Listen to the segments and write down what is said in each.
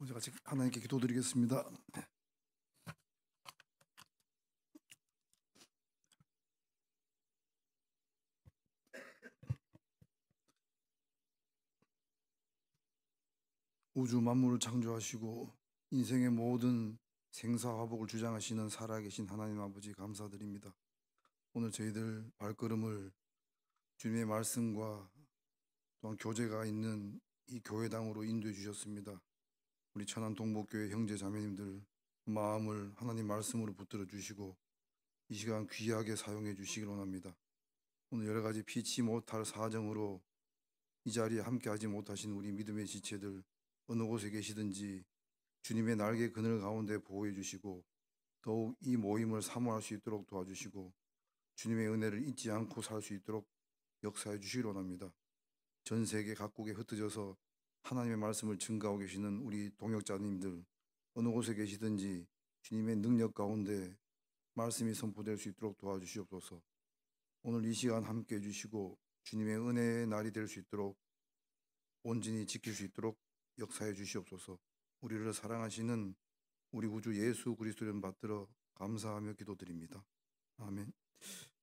우리 같이 하나님께 기도드리겠습니다. 우주 만물을 창조하시고 인생의 모든 생사화복을 주장하시는 살아계신 하나님 아버지 감사드립니다. 오늘 저희들 발걸음을 주님의 말씀과 또한 교제가 있는 이 교회당으로 인도해 주셨습니다. 우리 천안 동복교회 형제 자매님들 마음을 하나님 말씀으로 붙들어 주시고 이 시간 귀하게 사용해 주시길 원합니다. 오늘 여러 가지 피치 못할 사정으로 이 자리에 함께하지 못하신 우리 믿음의 지체들 어느 곳에 계시든지 주님의 날개 그늘 가운데 보호해 주시고 더욱 이 모임을 사모할 수 있도록 도와주시고 주님의 은혜를 잊지 않고 살 수 있도록 역사해 주시길 원합니다. 전 세계 각국에 흩어져서 하나님의 말씀을 증거하고 계시는 우리 동역자님들 어느 곳에 계시든지 주님의 능력 가운데 말씀이 선포될 수 있도록 도와주시옵소서. 오늘 이 시간 함께해 주시고 주님의 은혜의 날이 될 수 있도록 온전히 지킬 수 있도록 역사해 주시옵소서. 우리를 사랑하시는 우리 구주 예수 그리스도 이름 받들어 감사하며 기도드립니다. 아멘.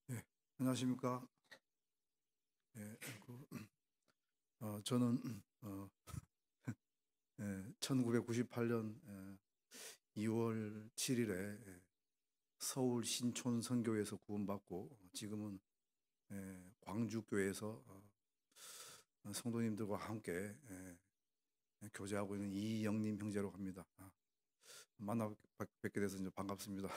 네, 안녕하십니까? 네, 저는 1998년 2월 7일에 서울 신촌 선교회에서 구원받고 지금은 광주교회에서 성도님들과 함께 교제하고 있는 이영림 형제라고 합니다. 만나 뵙게 돼서 이제 반갑습니다.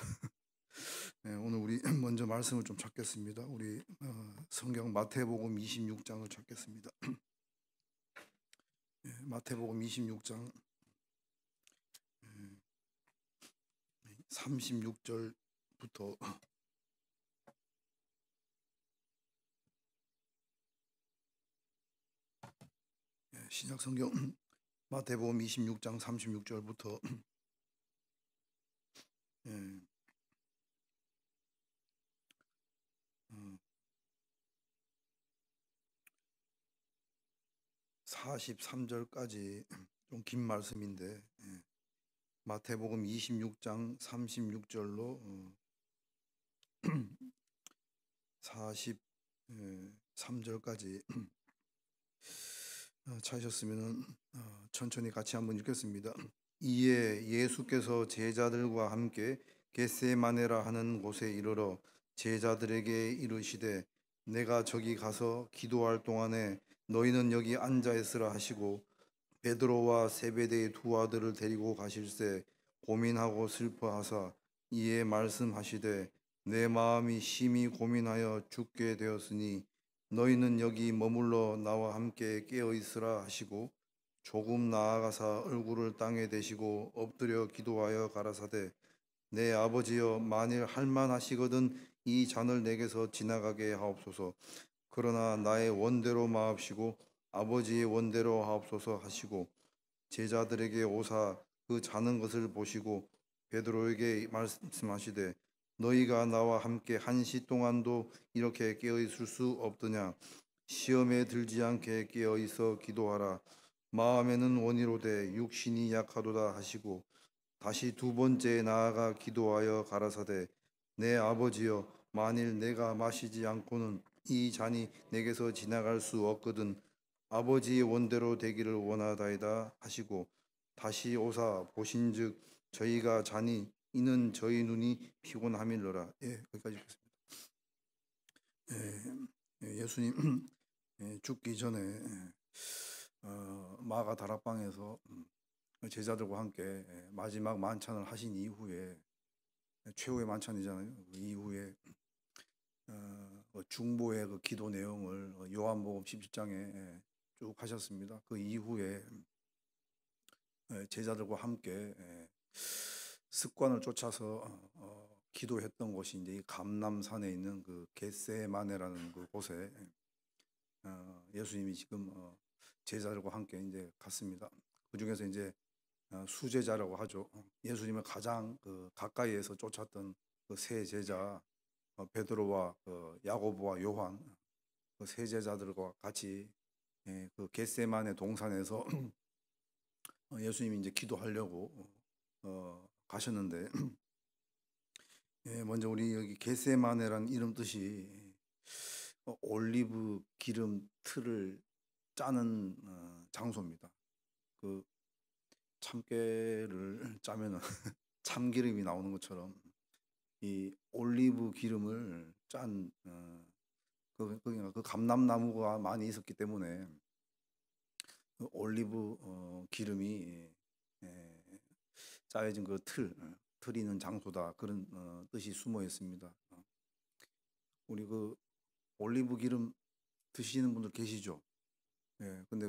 오늘 우리 먼저 말씀을 좀 찾겠습니다. 우리 성경 마태복음 26장을 찾겠습니다. 마태복음 26장 36절부터 신약 성경 마태복음 26장 36절부터 43절까지 좀 긴 말씀인데 마태복음 26장 36절로 43절까지 찾으셨으면 천천히 같이 한번 읽겠습니다. 이에 예수께서 제자들과 함께 겟세마네라 하는 곳에 이르러 제자들에게 이르시되 내가 저기 가서 기도할 동안에 너희는 여기 앉아 있으라 하시고 베드로와 세베대의 두 아들을 데리고 가실새 고민하고 슬퍼하사 이에 말씀하시되 내 마음이 심히 고민하여 죽게 되었으니 너희는 여기 머물러 나와 함께 깨어 있으라 하시고 조금 나아가사 얼굴을 땅에 대시고 엎드려 기도하여 가라사대 내 아버지여 만일 할만하시거든 이 잔을 내게서 지나가게 하옵소서. 그러나 나의 원대로 마옵시고 아버지의 원대로 하옵소서 하시고 제자들에게 오사 그 자는 것을 보시고 베드로에게 말씀하시되 너희가 나와 함께 1시 동안도 이렇게 깨어 있을 수 없더냐. 시험에 들지 않게 깨어 있어 기도하라. 마음에는 원이로되 육신이 약하도다 하시고 다시 두 번째 나아가 기도하여 가라사대 내 아버지여 만일 내가 마시지 않고는 이 잔이 내게서 지나갈 수 없거든 아버지의 원대로 되기를 원하다이다 하시고 다시 오사 보신즉 저희가 자니 이는 저희 눈이 피곤함일러라. 거기까지 읽겠습니다. 예수님 죽기 전에 마가 다락방에서 제자들과 함께 마지막 만찬을 하신 이후에 최후의 만찬이잖아요. 그 이후에 중보의 그 기도 내용을 요한복음 17장에 쭉 하셨습니다. 그 이후에 제자들과 함께 습관을 쫓아서 기도했던 곳이 이제 이 감람산에 있는 그 겟세마네라는 그 곳에 예수님이 지금 제자들과 함께 이제 갔습니다. 그 중에서 이제 수제자라고 하죠. 예수님을 가장 그 가까이에서 쫓았던 그 세 제자 베드로와 야고보와 요한 그 세 제자들과 같이 그 겟세마네 동산에서 예수님이 이제 기도하려고 가셨는데 먼저 우리 여기 겟세마네란 이름 뜻이 올리브 기름 틀을 짜는 장소입니다. 그 참깨를 짜면은 참기름이 나오는 것처럼 이 올리브 기름을 짠 그 감람나무가 많이 있었기 때문에 그 올리브 기름이 짜여진 그 틀이 있는 장소다, 그런 뜻이 숨어 있습니다. 우리 그 올리브 기름 드시는 분들 계시죠? 근데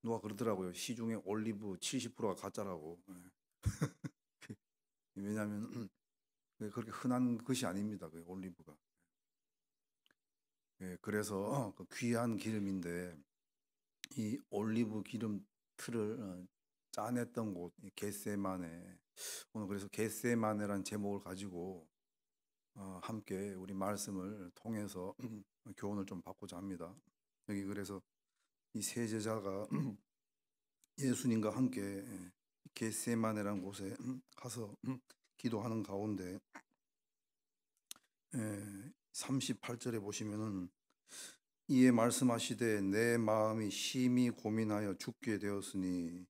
누가 그러더라고요. 시중에 올리브 70%가 가짜라고. 왜냐하면 그렇게 흔한 것이 아닙니다. 그 올리브가. 그래서 그 귀한 기름인데 이 올리브 기름 틀을 짜냈던 곳, 이 겟세마네. 오늘 그래서 겟세마네란 제목을 가지고 함께 우리 말씀을 통해서 교훈을 좀 받고자 합니다. 여기 그래서 이 세 제자가 예수님과 함께 겟세마네란 곳에 가서 기도하는 가운데 38절에 보시면은 이에 말씀하시되 내 마음이 심히 고민하여 죽게 되었으니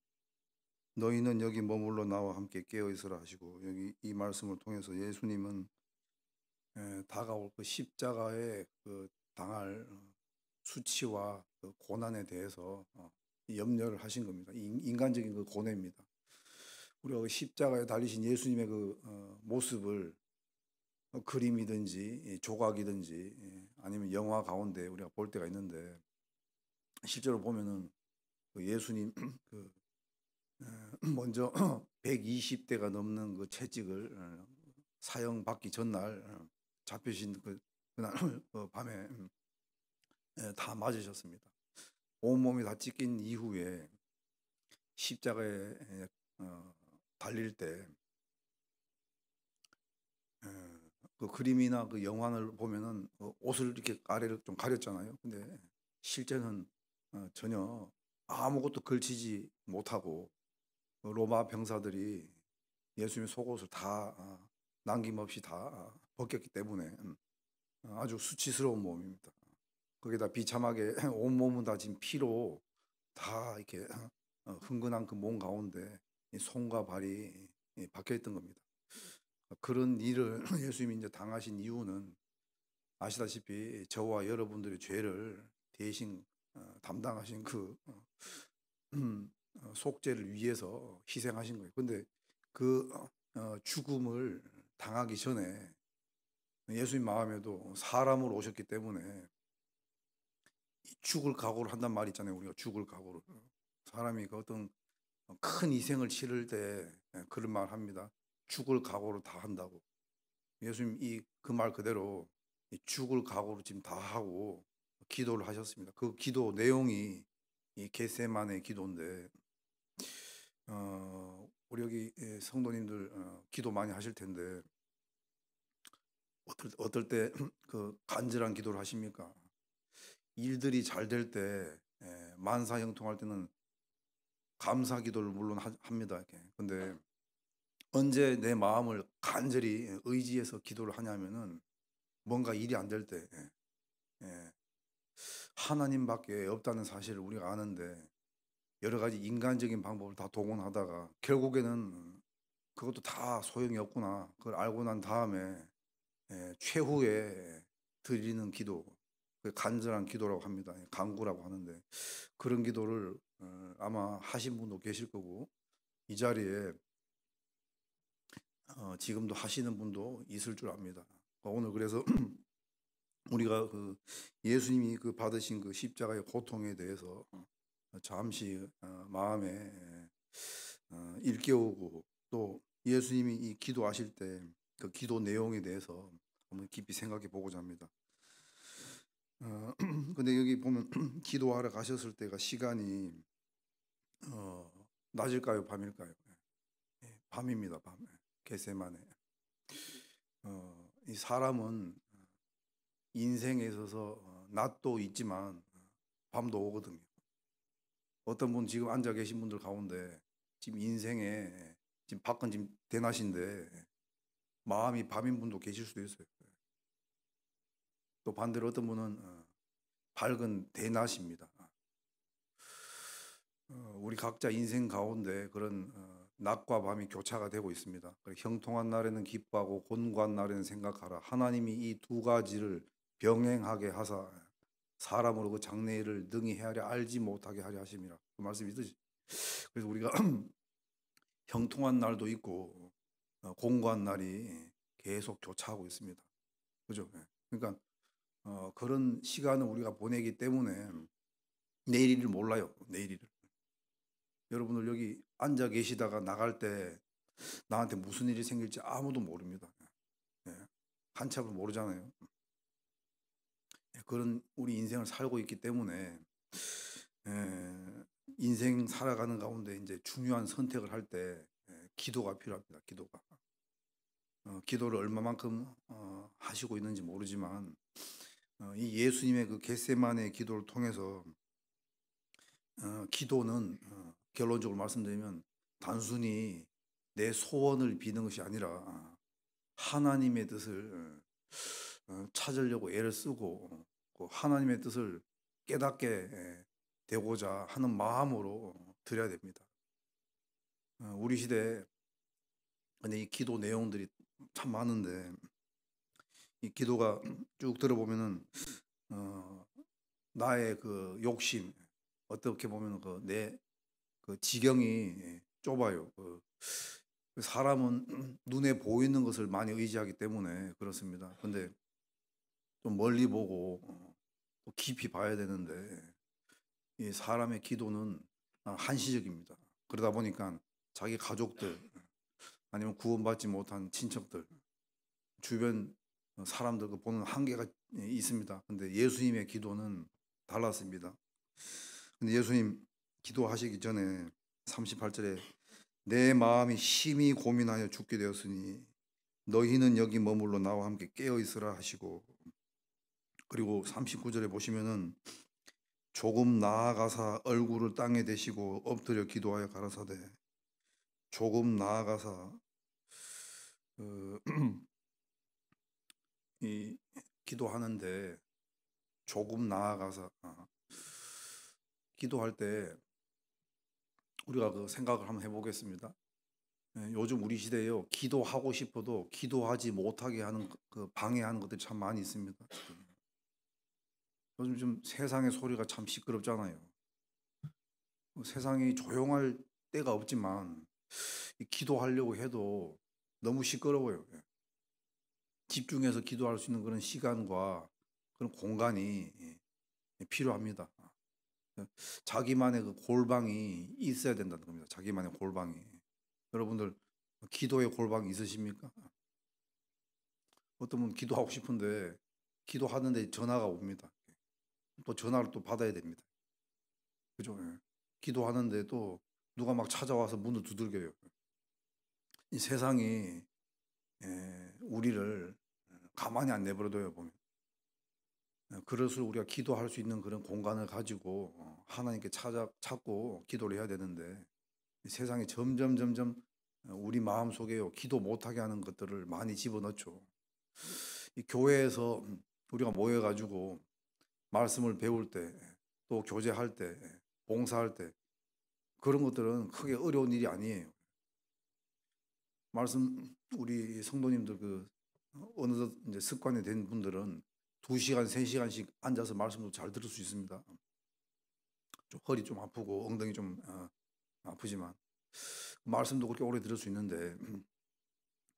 너희는 여기 머물러 나와 함께 깨어 있으라 하시고, 여기 이 말씀을 통해서 예수님은 다가올 그 십자가에 그 당할 수치와 그 고난에 대해서 염려를 하신 겁니다. 인간적인 그 고뇌입니다. 우리가 그 십자가에 달리신 예수님의 그 모습을 그림이든지 조각이든지 아니면 영화 가운데 우리가 볼 때가 있는데, 실제로 보면은 그 예수님 그 먼저 120대가 넘는 그 채찍을 사형 받기 전날 잡히신 그날 밤에 다 맞으셨습니다. 온몸이 다 찢긴 이후에 십자가에 달릴 때 그 그림이나 그 영화를 보면은 옷을 이렇게 아래를 좀 가렸잖아요. 근데 실제는 전혀 아무것도 걸치지 못하고 로마 병사들이 예수님의 속옷을 다 남김없이 다 벗겼기 때문에 아주 수치스러운 몸입니다. 거기다 비참하게 온몸은 다 지금 피로 다 이렇게 흥건한 그 몸 가운데 손과 발이 박혀 있던 겁니다. 그런 일을 예수님이 이제 당하신 이유는 아시다시피 저와 여러분들의 죄를 대신 담당하신 그 속죄를 위해서 희생하신 거예요. 근데 그 죽음을 당하기 전에 예수님 마음에도 사람으로 오셨기 때문에 죽을 각오를 한단 말이 있잖아요. 우리가 죽을 각오를. 사람이 그 어떤 큰 희생을 치를 때 그런 말 합니다. 죽을 각오를 다 한다고. 예수님 그 말 그대로 죽을 각오를 지금 다 하고 기도를 하셨습니다. 그 기도 내용이 이 겟세마네 기도인데 우리 여기 성도님들 기도 많이 하실 텐데 어떨 때 그 간절한 기도를 하십니까? 일들이 잘 될 때 만사형통할 때는 감사 기도를 물론 합니다. 이렇게. 근데 언제 내 마음을 간절히 의지해서 기도를 하냐면은 뭔가 일이 안 될 때, 하나님밖에 없다는 사실을 우리가 아는데 여러 가지 인간적인 방법을 다 동원하다가 결국에는 그것도 다 소용이 없구나, 그걸 알고 난 다음에 최후에 드리는 기도, 그 간절한 기도라고 합니다. 간구라고 하는데 그런 기도를 아마 하신 분도 계실 거고 이 자리에 지금도 하시는 분도 있을 줄 압니다. 오늘 그래서 우리가 그 예수님이 그 받으신 그 십자가의 고통에 대해서 잠시 마음에 일깨우고, 또 예수님이 이 기도하실 때 그 기도 내용에 대해서 한번 깊이 생각해 보고자 합니다. 근데 여기 보면 기도하러 가셨을 때가 시간이 낮일까요, 밤일까요? 밤입니다. 밤. 겟세마네. 이 사람은 인생에 있어서 낮도 있지만 밤도 오거든요. 어떤 분 지금 앉아 계신 분들 가운데 지금 인생에 지금 밖은 지금 대낮인데 마음이 밤인 분도 계실 수도 있어요. 또 반대로 어떤 분은 밝은 대낮입니다. 우리 각자 인생 가운데 그런 낮과 밤이 교차가 되고 있습니다. 형통한 날에는 기뻐하고 곤고한 날에는 생각하라. 하나님이 이 두 가지를 병행하게 하사 사람으로 그 장래일을 능히 헤아려 알지 못하게 하려 하심이라. 그 말씀이 있듯이 그래서 우리가 형통한 날도 있고 공고한 날이 계속 교차하고 있습니다. 그죠? 예. 그러니까 그런 시간을 우리가 보내기 때문에 내일을 몰라요. 내일을. 여러분들 여기 앉아 계시다가 나갈 때 나한테 무슨 일이 생길지 아무도 모릅니다. 예. 한참을 모르잖아요. 예. 그런 우리 인생을 살고 있기 때문에 인생 살아가는 가운데 이제 중요한 선택을 할 때 기도가 필요합니다. 기도가. 기도를 얼마만큼 하시고 있는지 모르지만 이 예수님의 그 겟세마네 기도를 통해서 기도는 결론적으로 말씀드리면 단순히 내 소원을 비는 것이 아니라 하나님의 뜻을 찾으려고 애를 쓰고 하나님의 뜻을 깨닫게 되고자 하는 마음으로 드려야 됩니다. 우리 시대에 근데 이 기도 내용들이 참 많은데 이 기도가 쭉 들어보면은 나의 그 욕심 어떻게 보면 내 그 지경이 좁아요. 그 사람은 눈에 보이는 것을 많이 의지하기 때문에 그렇습니다. 근데 좀 멀리 보고 또 깊이 봐야 되는데 이 사람의 기도는 한시적입니다. 그러다 보니까 자기 가족들 아니면 구원받지 못한 친척들 주변 사람들 그 보는 한계가 있습니다. 근데 예수님의 기도는 달랐습니다. 근데 예수님 기도하시기 전에 38절에 내 마음이 심히 고민하여 죽게 되었으니 너희는 여기 머물러 나와 함께 깨어 있으라 하시고 그리고 39절에 보시면은 조금 나아가사 얼굴을 땅에 대시고 엎드려 기도하여 가라사대 조금 나아가사 이 기도하는데 조금 나아가서 기도할 때 우리가 그 생각을 한번 해보겠습니다. 요즘 우리 시대에요 기도하고 싶어도 기도하지 못하게 하는 그 방해하는 것들이 참 많이 있습니다. 요즘 좀 세상의 소리가 참 시끄럽잖아요. 세상이 조용할 때가 없지만 기도하려고 해도 너무 시끄러워요. 집중해서 기도할 수 있는 그런 시간과 그런 공간이 필요합니다. 자기만의 그 골방이 있어야 된다는 겁니다. 자기만의 골방이. 여러분들 기도의 골방이 있으십니까? 어떤 분 기도하고 싶은데 기도하는데 전화가 옵니다. 또 전화를 또 받아야 됩니다. 그죠? 예. 기도하는데 또 누가 막 찾아와서 문을 두들겨요. 이 세상이 우리를 가만히 안 내버려둬요 보면. 그것을 우리가 기도할 수 있는 그런 공간을 가지고 하나님께 찾고 기도를 해야 되는데 세상이 점점 우리 마음 속에 기도 못하게 하는 것들을 많이 집어넣죠. 이 교회에서 우리가 모여가지고 말씀을 배울 때 또 교제할 때 봉사할 때 그런 것들은 크게 어려운 일이 아니에요. 말씀 우리 성도님들 그 어느덧 이제 습관이 된 분들은 2시간, 3시간씩 앉아서 말씀도 잘 들을 수 있습니다. 좀 허리 좀 아프고 엉덩이 좀 아프지만 말씀도 그렇게 오래 들을 수 있는데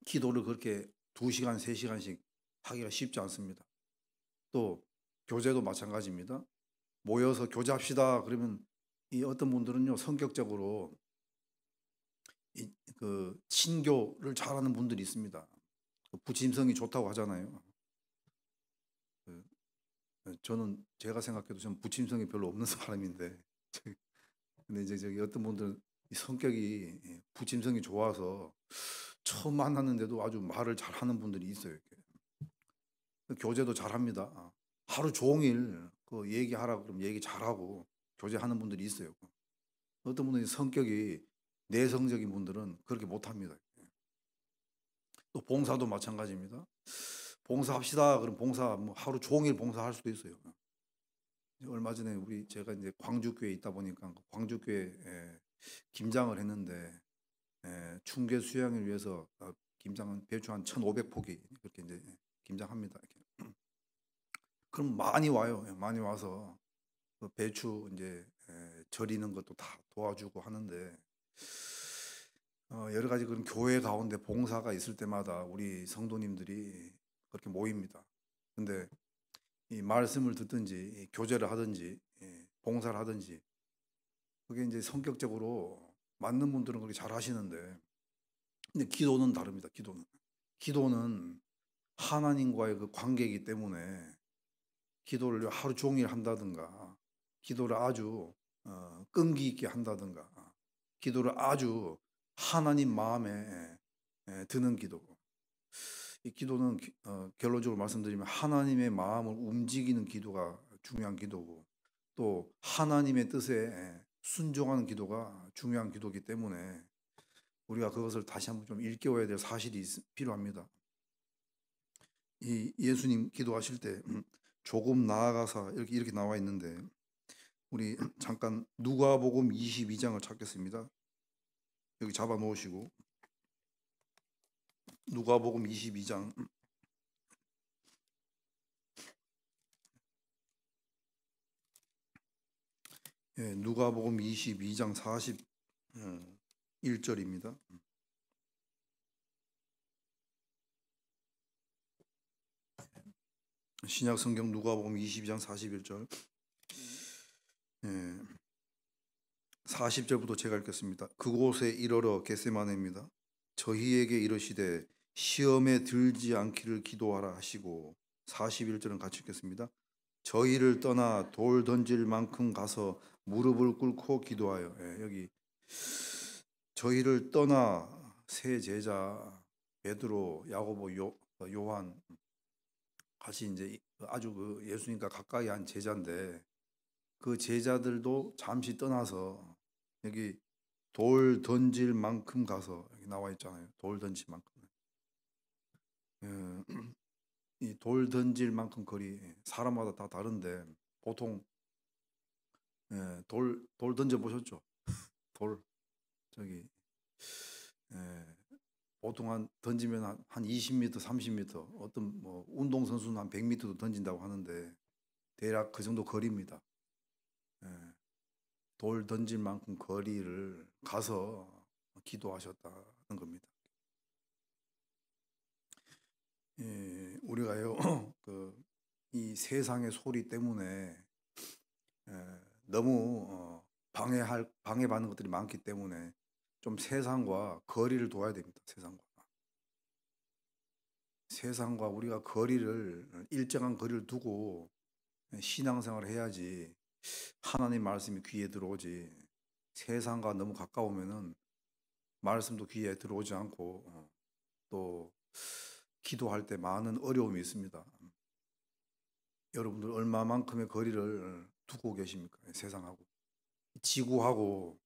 기도를 그렇게 2시간, 3시간씩 하기가 쉽지 않습니다. 또 교제도 마찬가지입니다. 모여서 교제합시다 그러면 이 어떤 분들은요 성격적으로 그 친교를 잘하는 분들이 있습니다. 부침성이 좋다고 하잖아요. 저는 제가 생각해도 좀 부침성이 별로 없는 사람인데 근데 이제 저기 어떤 분들 이 성격이 부침성이 좋아서 처음 만났는데도 아주 말을 잘하는 분들이 있어요. 이렇게. 교제도 잘합니다. 하루 종일 그 얘기하라 그러면 얘기 잘하고 교제하는 분들이 있어요. 어떤 분들이 성격이 내성적인 분들은 그렇게 못합니다. 또 봉사도 마찬가지입니다. 봉사합시다. 그럼 봉사 뭐 하루 종일 봉사할 수도 있어요. 얼마 전에 제가 이제 광주교회에 있다 보니까 광주교회 김장을 했는데 충계 수양을 위해서 김장은 배추 한 1,500포기 그렇게 이제 김장합니다. 이렇게. 그럼 많이 와요. 많이 와서 그 배추 이제 절이는 것도 다 도와주고 하는데 여러 가지 그런 교회 가운데 봉사가 있을 때마다 우리 성도님들이 그렇게 모입니다. 근데 이 말씀을 듣든지 교제를 하든지 봉사를 하든지 그게 이제 성격적으로 맞는 분들은 그렇게 잘 하시는데 근데 기도는 다릅니다. 기도는 하나님과의 그 관계이기 때문에 기도를 하루 종일 한다든가 기도를 아주 끈기 있게 한다든가 기도를 아주 하나님 마음에 드는 기도. 이 기도는 결론적으로 말씀드리면 하나님의 마음을 움직이는 기도가 중요한 기도고 또 하나님의 뜻에 순종하는 기도가 중요한 기도이기 때문에 우리가 그것을 다시 한번 좀 일깨워야 될 사실이 필요합니다. 이 예수님 기도하실 때 조금 나아가서 이렇게 나와 있는데 우리 잠깐 누가복음 22장을 찾겠습니다. 여기 잡아 놓으시고 누가복음 22장 누가복음 22장 41절입니다. 신약 성경 누가복음 22장 41절 40절부터 제가 읽겠습니다. 그곳에 이르러 겟세마네입니다. 저희에게 이르시되 시험에 들지 않기를 기도하라 하시고 41절은 같이 읽겠습니다. 저희를 떠나 돌 던질 만큼 가서 무릎을 꿇고 기도하여 여기 저희를 떠나 세 제자 베드로, 야고보, 요한 같이 이제 아주 그 예수님과 가까이 한 제자인데 그 제자들도 잠시 떠나서 여기 돌 던질 만큼 가서 여기 나와 있잖아요. 돌 던질 만큼. 이 돌 던질 만큼 거리 사람마다 다 다른데 보통 돌 던져 보셨죠? 돌 저기 보통 한 던지면 한 20m, 30m 어떤 뭐 운동 선수는 한 100m도 던진다고 하는데 대략 그 정도 거리입니다. 돌 던질 만큼 거리를 가서 기도하셨다는 겁니다. 우리가요 이 세상의 소리 때문에 너무 방해받는 것들이 많기 때문에 좀 세상과 거리를 둬야 됩니다. 세상과 우리가 거리를 일정한 거리를 두고 신앙생활을 해야지 하나님 말씀이 귀에 들어오지 세상과 너무 가까우면은 말씀도 귀에 들어오지 않고 또 기도할 때 많은 어려움이 있습니다. 여러분들 얼마만큼의 거리를 두고 계십니까? 세상하고 지구하고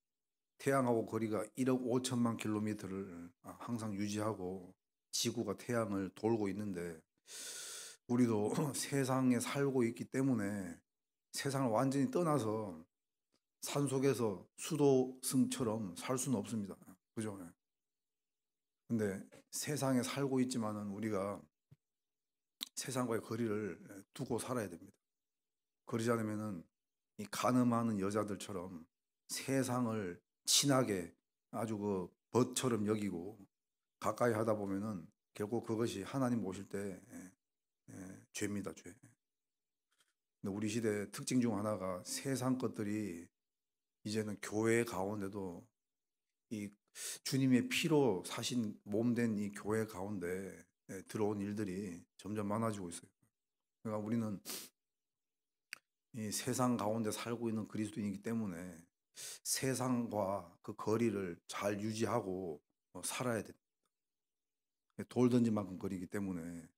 태양하고 거리가 1억 5천만 킬로미터를 항상 유지하고 지구가 태양을 돌고 있는데 우리도 세상에 살고 있기 때문에 세상을 완전히 떠나서 산속에서 수도승처럼 살 수는 없습니다. 그죠? 근데 세상에 살고 있지만은 우리가 세상과의 거리를 두고 살아야 됩니다. 그러지 않으면은 이 가늠하는 여자들처럼 세상을 친하게 아주 그 벗처럼 여기고 가까이 하다 보면은 결국 그것이 하나님 모실 때 죄입니다, 죄. 근데 우리 시대의 특징 중 하나가 세상 것들이 이제는 교회 가운데도 이 주님의 피로 사신 몸된 이 교회 가운데 들어온 일들이 점점 많아지고 있어요. 그러니까 우리는 이 세상 가운데 살고 있는 그리스도인이기 때문에 세상과 그 거리를 잘 유지하고 살아야 됩니다. 돌 던진 만큼 거리기 때문에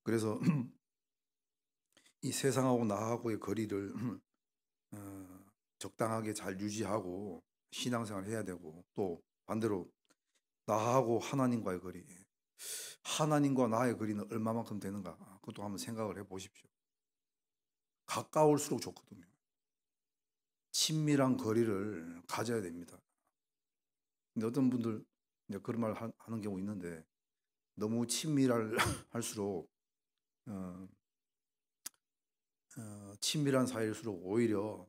그래서 이 세상하고 나하고의 거리를 적당하게 잘 유지하고 신앙생활을 해야 되고, 또 반대로 나하고 하나님과의 거리, 하나님과 나의 거리는 얼마만큼 되는가, 그것도 한번 생각을 해보십시오. 가까울수록 좋거든요. 친밀한 거리를 가져야 됩니다. 근데 어떤 분들 이제 그런 말 하는 경우 있는데, 너무 친밀할수록 친밀한 사이일수록 오히려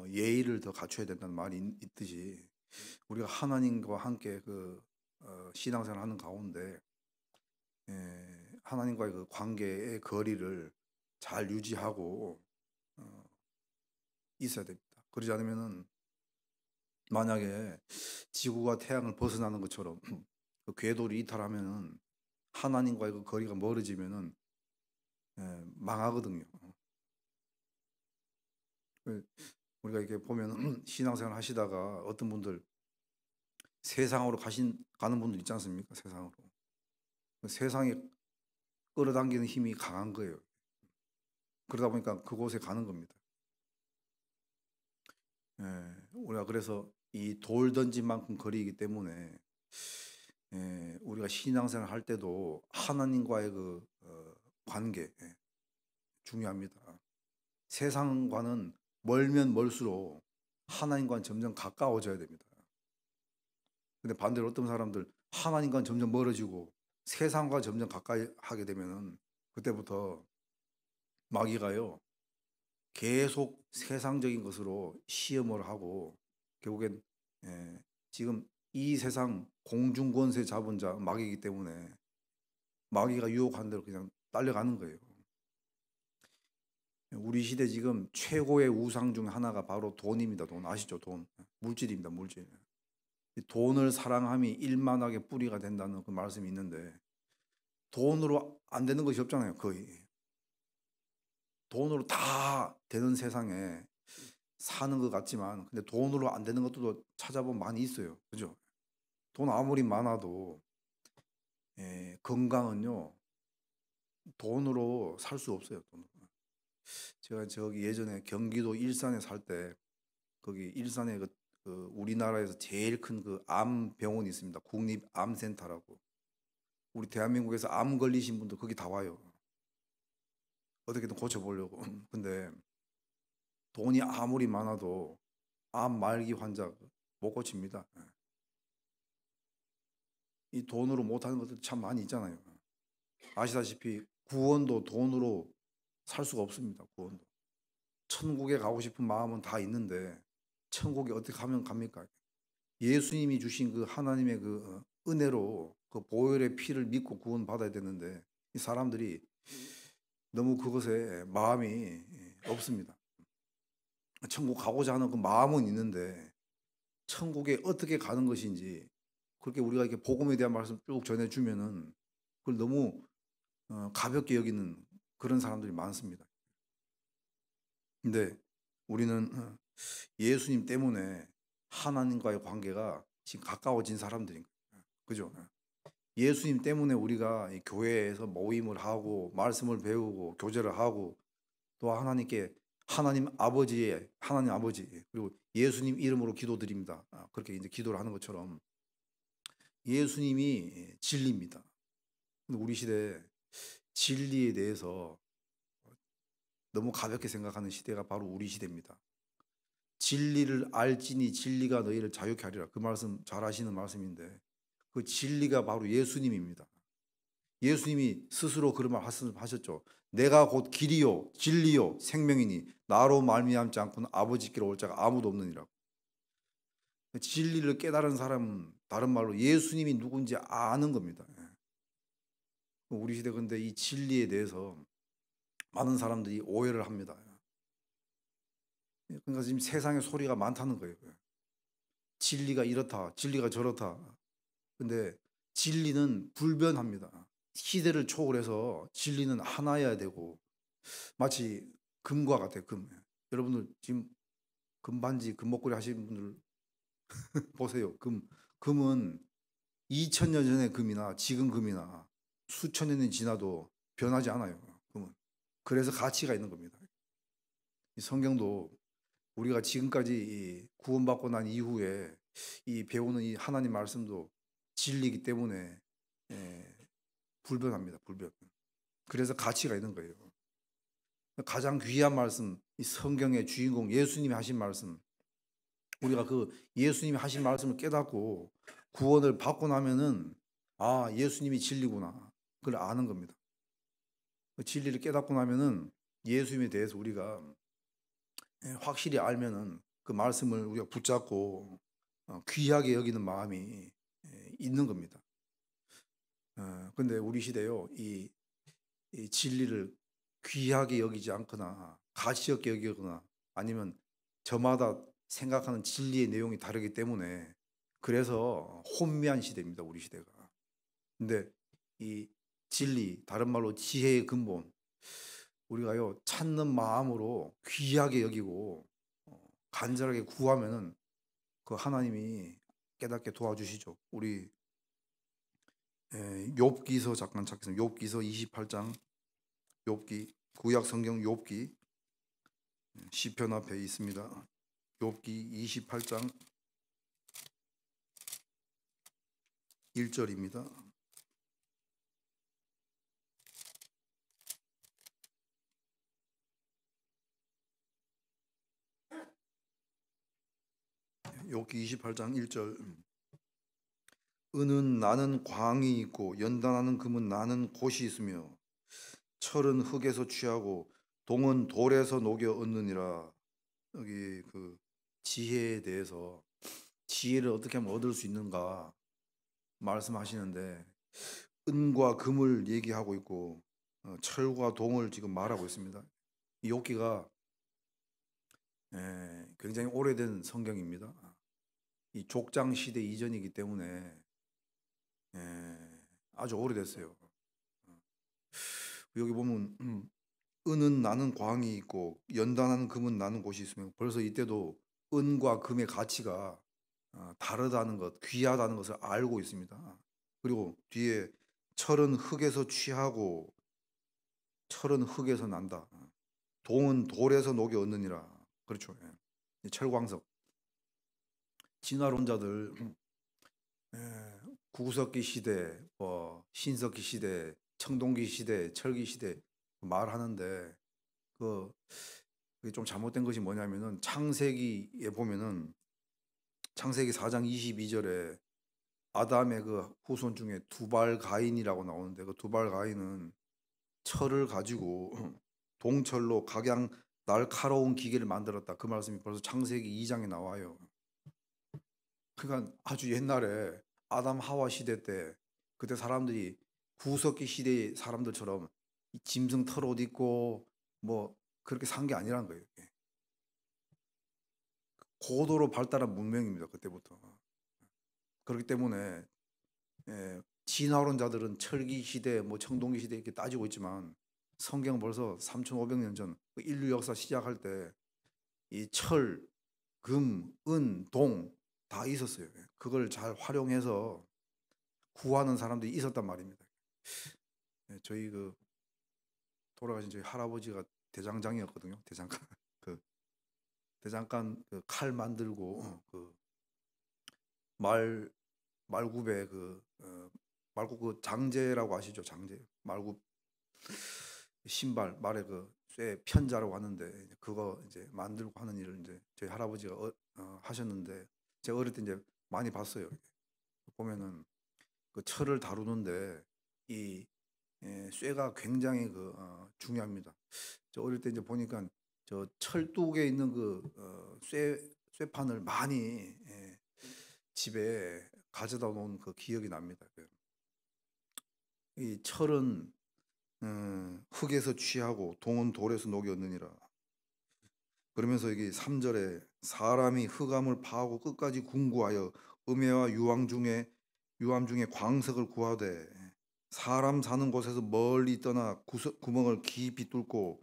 예의를 더 갖춰야 된다는 말이 있듯이, 우리가 하나님과 함께 신앙생활 하는 가운데 하나님과의 그 관계의 거리를 잘 유지하고 있어야 됩니다. 그러지 않으면은 만약에 지구가 태양을 벗어나는 것처럼 그 궤도를 이탈하면은, 하나님과의 그 거리가 멀어지면은 망하거든요. 우리가 이렇게 보면 신앙생활 하시다가 어떤 분들 세상으로 가는 분들 있지 않습니까? 세상으로. 세상이 끌어당기는 힘이 강한 거예요. 그러다 보니까 그곳에 가는 겁니다. 우리가 그래서 이 돌 던진 만큼 거리이기 때문에 우리가 신앙생활 할 때도 하나님과의 관계 중요합니다. 세상과는 멀면 멀수록 하나님과는 점점 가까워져야 됩니다. 근데 반대로 어떤 사람들 하나님과는 점점 멀어지고 세상과 점점 가까이 하게 되면은, 그때부터 마귀가요 계속 세상적인 것으로 시험을 하고, 결국엔 지금 이 세상 공중권세 잡은 자 마귀이기 때문에 마귀가 유혹한 대로 그냥 딸려가는 거예요. 우리 시대 지금 최고의 우상 중 하나가 바로 돈입니다. 돈 아시죠? 돈. 물질입니다. 물질. 돈을 사랑함이 일만하게 뿌리가 된다는 그 말씀이 있는데, 돈으로 안 되는 것이 없잖아요. 거의. 돈으로 다 되는 세상에 사는 것 같지만, 근데 돈으로 안 되는 것도 찾아보면 많이 있어요. 그죠? 돈 아무리 많아도 건강은요 돈으로 살 수 없어요. 돈으로. 제가 저기 예전에 경기도 일산에 살 때, 거기 일산에 우리나라에서 제일 큰 그 암 병원이 있습니다. 국립암센터라고. 우리 대한민국에서 암 걸리신 분들 거기 다 와요. 어떻게든 고쳐보려고. 근데 돈이 아무리 많아도 암 말기 환자 못 고칩니다. 이 돈으로 못하는 것들 참 많이 있잖아요. 아시다시피 구원도 돈으로 살 수가 없습니다. 구원도. 천국에 가고 싶은 마음은 다 있는데 천국에 어떻게 가면 갑니까? 예수님이 주신 그 하나님의 은혜로 그 보혈의 피를 믿고 구원 받아야 되는데, 이 사람들이 너무 그것에 마음이 없습니다. 천국 가고자 하는 그 마음은 있는데 천국에 어떻게 가는 것인지, 그렇게 우리가 이렇게 복음에 대한 말씀 쭉 전해주면은 그걸 너무 가볍게 여기는 그런 사람들이 많습니다. 근데 우리는 예수님 때문에 하나님과의 관계가 지금 가까워진 사람들인 거예요. 그죠? 예수님 때문에 우리가 이 교회에서 모임을 하고 말씀을 배우고 교제를 하고, 또 하나님 아버지 그리고 예수님 이름으로 기도드립니다. 그렇게 이제 기도를 하는 것처럼 예수님이 진리입니다. 근데 우리 시대에 진리에 대해서 너무 가볍게 생각하는 시대가 바로 우리 시대입니다. 진리를 알지니 진리가 너희를 자유케 하리라. 그 말씀 잘 아시는 말씀인데, 그 진리가 바로 예수님입니다. 예수님이 스스로 그런 말 하셨죠. 내가 곧 길이요 진리요 생명이니 나로 말미암지 않고는 아버지께로 올 자가 아무도 없느니라고. 진리를 깨달은 사람은 다른 말로 예수님이 누군지 아는 겁니다. 우리 시대 근데 이 진리에 대해서 많은 사람들이 오해를 합니다. 그러니까 지금 세상에 소리가 많다는 거예요. 진리가 이렇다, 진리가 저렇다. 근데 진리는 불변합니다. 시대를 초월해서 진리는 하나여야 되고, 마치 금과 같아요. 금. 여러분들 지금 금반지, 금목걸이 하시는 분들 보세요. 금은 2000년 전의 금이나 지금 금이나 수천 년이 지나도 변하지 않아요. 금은. 그래서 가치가 있는 겁니다. 이 성경도 우리가 지금까지 구원받고 난 이후에 이 배우는 이 하나님 말씀도 진리이기 때문에 불변합니다. 불변. 그래서 가치가 있는 거예요. 가장 귀한 말씀, 이 성경의 주인공 예수님이 하신 말씀, 우리가 그 예수님이 하신 말씀을 깨닫고 구원을 받고 나면은 아, 예수님이 진리구나, 그걸 아는 겁니다. 그 진리를 깨닫고 나면은 예수님에 대해서 우리가 확실히 알면은 그 말씀을 우리가 붙잡고 귀하게 여기는 마음이 있는 겁니다. 근데 우리 시대요, 이 진리를 귀하게 여기지 않거나 가치 없게 여기거나 아니면 저마다 생각하는 진리의 내용이 다르기 때문에 그래서 혼미한 시대입니다, 우리 시대가. 근데 이 진리, 다른 말로 지혜의 근본, 우리가요 찾는 마음으로 귀하게 여기고 간절하게 구하면은 그 하나님이 깨닫게 도와주시죠. 우리 욥기서 잠깐 찾겠습니다. 욥기서 28장, 욥기, 구약 성경 욥기, 시편 앞에 있습니다. 욥기 28장 1절입니다. 욥기 28장 1절. 은은 나는 광이 있고 연단하는 금은 나는 곳이 있으며 철은 흙에서 취하고 동은 돌에서 녹여 얻느니라. 여기 그 지혜에 대해서 지혜를 어떻게 하면 얻을 수 있는가 말씀하시는데 은과 금을 얘기하고 있고 철과 동을 지금 말하고 있습니다. 이 욥기가 굉장히 오래된 성경입니다. 이 족장 시대 이전이기 때문에 아주 오래됐어요. 여기 보면 은은 나는 광이 있고 연단하는 금은 나는 곳이 있으면 벌써 이때도 은과 금의 가치가 다르다는 것, 귀하다는 것을 알고 있습니다. 그리고 뒤에 철은 흙에서 취하고 철은 흙에서 난다. 동은 돌에서 녹여 얻느니라. 그렇죠. 철광석. 진화론자들 구석기 시대, 신석기 시대, 청동기 시대, 철기 시대 말하는데 그게 좀 잘못된 것이 뭐냐면은 창세기에 보면은 창세기 4장 22절에 아담의 그 후손 중에 두발 가인이라고 나오는데 그 두발 가인은 철을 가지고 동철로 각양 날카로운 기계를 만들었다. 그 말씀이 벌써 창세기 2장에 나와요. 그러니까 아주 옛날에 아담 하와 시대 때 그때 사람들이 구석기 시대의 사람들처럼 짐승 털 옷 입고 뭐 그렇게 산 게 아니라는 거예요. 고도로 발달한 문명입니다. 그때부터. 그렇기 때문에 진화론자들은 철기 시대, 뭐 청동기 시대 이렇게 따지고 있지만 성경은 벌써 3,500년 전 인류 역사 시작할 때 이 철, 금, 은, 동 다 있었어요. 그걸 잘 활용해서 구하는 사람들이 있었단 말입니다. 저희 그 돌아가신 저희 할아버지가 대장장이었거든요. 대장간 그 대장간 그 칼 만들고 그 말굽에 말굽 그 장제라고 아시죠? 장제 말굽 신발 말에 그 쇠 편자라고 하는데 그거 이제 만들고 하는 일을 이제 저희 할아버지가 하셨는데 제가 어릴 때 이제 많이 봤어요. 보면은 그 철을 다루는데 이 쇠가 굉장히 중요합니다. 저 어릴 때 이제 보니까 저 철뚝에 있는 쇠판을 많이 집에 가져다 놓은 그 기억이 납니다. 이 철은 흙에서 취하고 동은 돌에서 녹이 얻느니라. 그러면서 여기 3절에 사람이 흑암을 파하고 끝까지 궁구하여 음해와 유암 중에 광석을 구하되 사람 사는 곳에서 멀리 떠나 구멍을 깊이 뚫고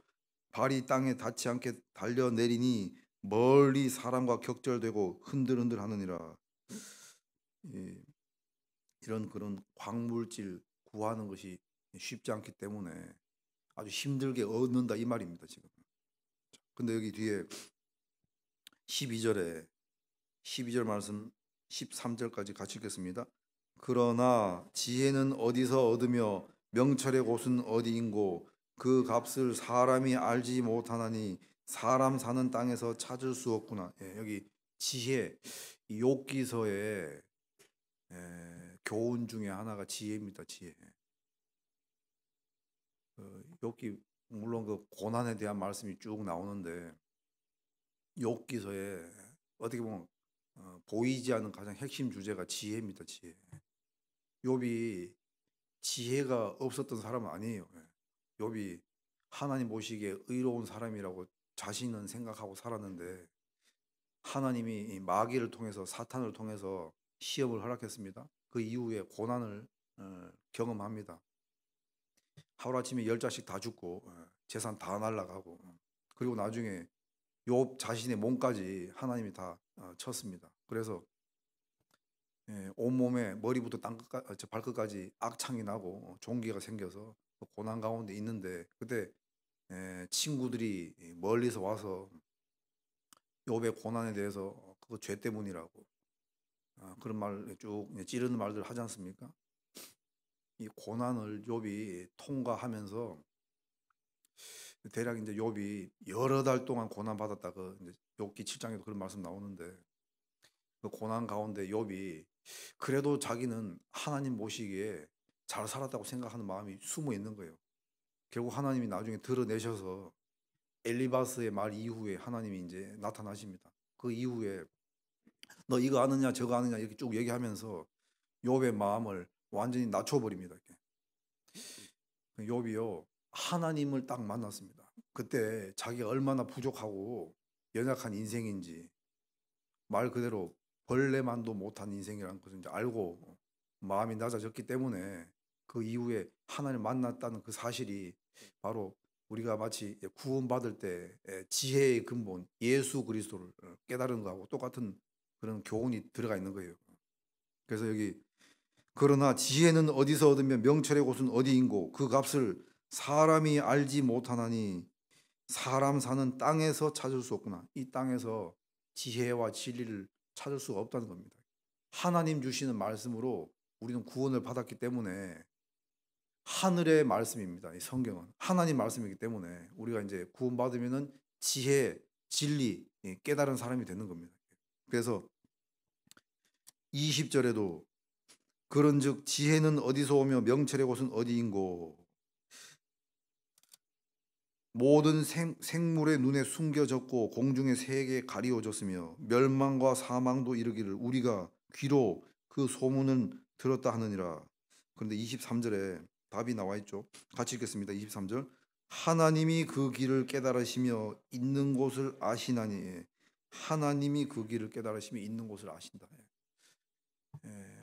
발이 땅에 닿지 않게 달려내리니 멀리 사람과 격절되고 흔들흔들 하느니라. 이런 그런 광물질 구하는 것이 쉽지 않기 때문에 아주 힘들게 얻는다 이 말입니다 지금. 근데 여기 뒤에 12절 말씀 13절까지 같이 읽겠습니다. 그러나 지혜는 어디서 얻으며 명철의 곳은 어디인고 그 값을 사람이 알지 못하나니 사람 사는 땅에서 찾을 수 없구나. 여기 지혜, 이 욥기서의 교훈 중에 하나가 지혜입니다. 지혜. 욥기 물론 그 고난에 대한 말씀이 쭉 나오는데 욥기서에 어떻게 보면 보이지 않는 가장 핵심 주제가 지혜입니다. 지혜. 욥이 지혜가 없었던 사람은 아니에요. 욥이 하나님 보시기에 의로운 사람이라고 자신은 생각하고 살았는데 하나님이 이 마귀를 통해서 사탄을 통해서 시험을 허락했습니다. 그 이후에 고난을 경험합니다. 하루아침에 10자씩 다 죽고 재산 다 날라가고 그리고 나중에 욥 자신의 몸까지 하나님이 다 쳤습니다. 그래서 온몸에 머리부터 발끝까지 악창이 나고 종기가 생겨서 고난 가운데 있는데 그때 친구들이 멀리서 와서 욥의 고난에 대해서 그거 죄 때문이라고 그런 말 쭉 찌르는 말들 하지 않습니까? 이 고난을 욥이 통과하면서 대략 이제 욥이 여러 달 동안 고난 받았다. 그 이제 욥기 7장에도 그런 말씀 나오는데 그 고난 가운데 욥이 그래도 자기는 하나님 모시기에 잘 살았다고 생각하는 마음이 숨어 있는 거예요. 결국 하나님이 나중에 드러내셔서 엘리바스의 말 이후에 하나님이 이제 나타나십니다. 그 이후에 너 이거 아느냐 저거 아느냐 이렇게 쭉 얘기하면서 욥의 마음을 완전히 낮춰버립니다. 욥이요 하나님을 딱 만났습니다. 그때 자기가 얼마나 부족하고 연약한 인생인지 말 그대로 벌레만도 못한 인생이라는 것을 이제 알고 마음이 낮아졌기 때문에 그 이후에 하나님을 만났다는 그 사실이 바로 우리가 마치 구원받을 때 지혜의 근본 예수 그리스도를 깨달은 거하고 똑같은 그런 교훈이 들어가 있는 거예요. 그래서 여기 그러나 지혜는 어디서 얻으며 명철의 곳은 어디인고 그 값을 사람이 알지 못하나니 사람 사는 땅에서 찾을 수 없구나. 이 땅에서 지혜와 진리를 찾을 수가 없다는 겁니다. 하나님 주시는 말씀으로 우리는 구원을 받았기 때문에 하늘의 말씀입니다. 이 성경은 하나님 말씀이기 때문에 우리가 이제 구원받으면은 지혜, 진리, 깨달은 사람이 되는 겁니다. 그래서 20절에도 그런즉 지혜는 어디서 오며 명철의 곳은 어디인고 모든 생물의 눈에 숨겨졌고 공중의 새에게 가리워졌으며 멸망과 사망도 이르기를 우리가 귀로 그 소문은 들었다 하느니라. 그런데 23절에 답이 나와 있죠. 같이 읽겠습니다. 23절 하나님이 그 길을 깨달으시며 있는 곳을 아시나니 하나님이 그 길을 깨달으시며 있는 곳을 아신다.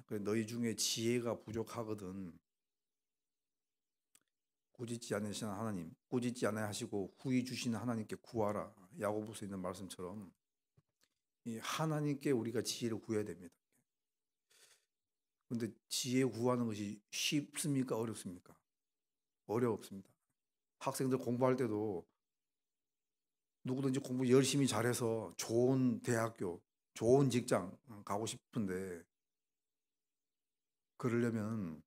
그래 너희 중에 지혜가 부족하거든 꾸짖지 않으시는 하나님, 꾸짖지 않아야 하시고 후히 주시는 하나님께 구하라. 야고보서에 있는 말씀처럼 이 하나님께 우리가 지혜를 구해야 됩니다. 그런데 지혜 구하는 것이 쉽습니까? 어렵습니까? 어렵습니다. 학생들 공부할 때도 누구든지 공부 열심히 잘해서 좋은 대학교, 좋은 직장 가고 싶은데 그러려면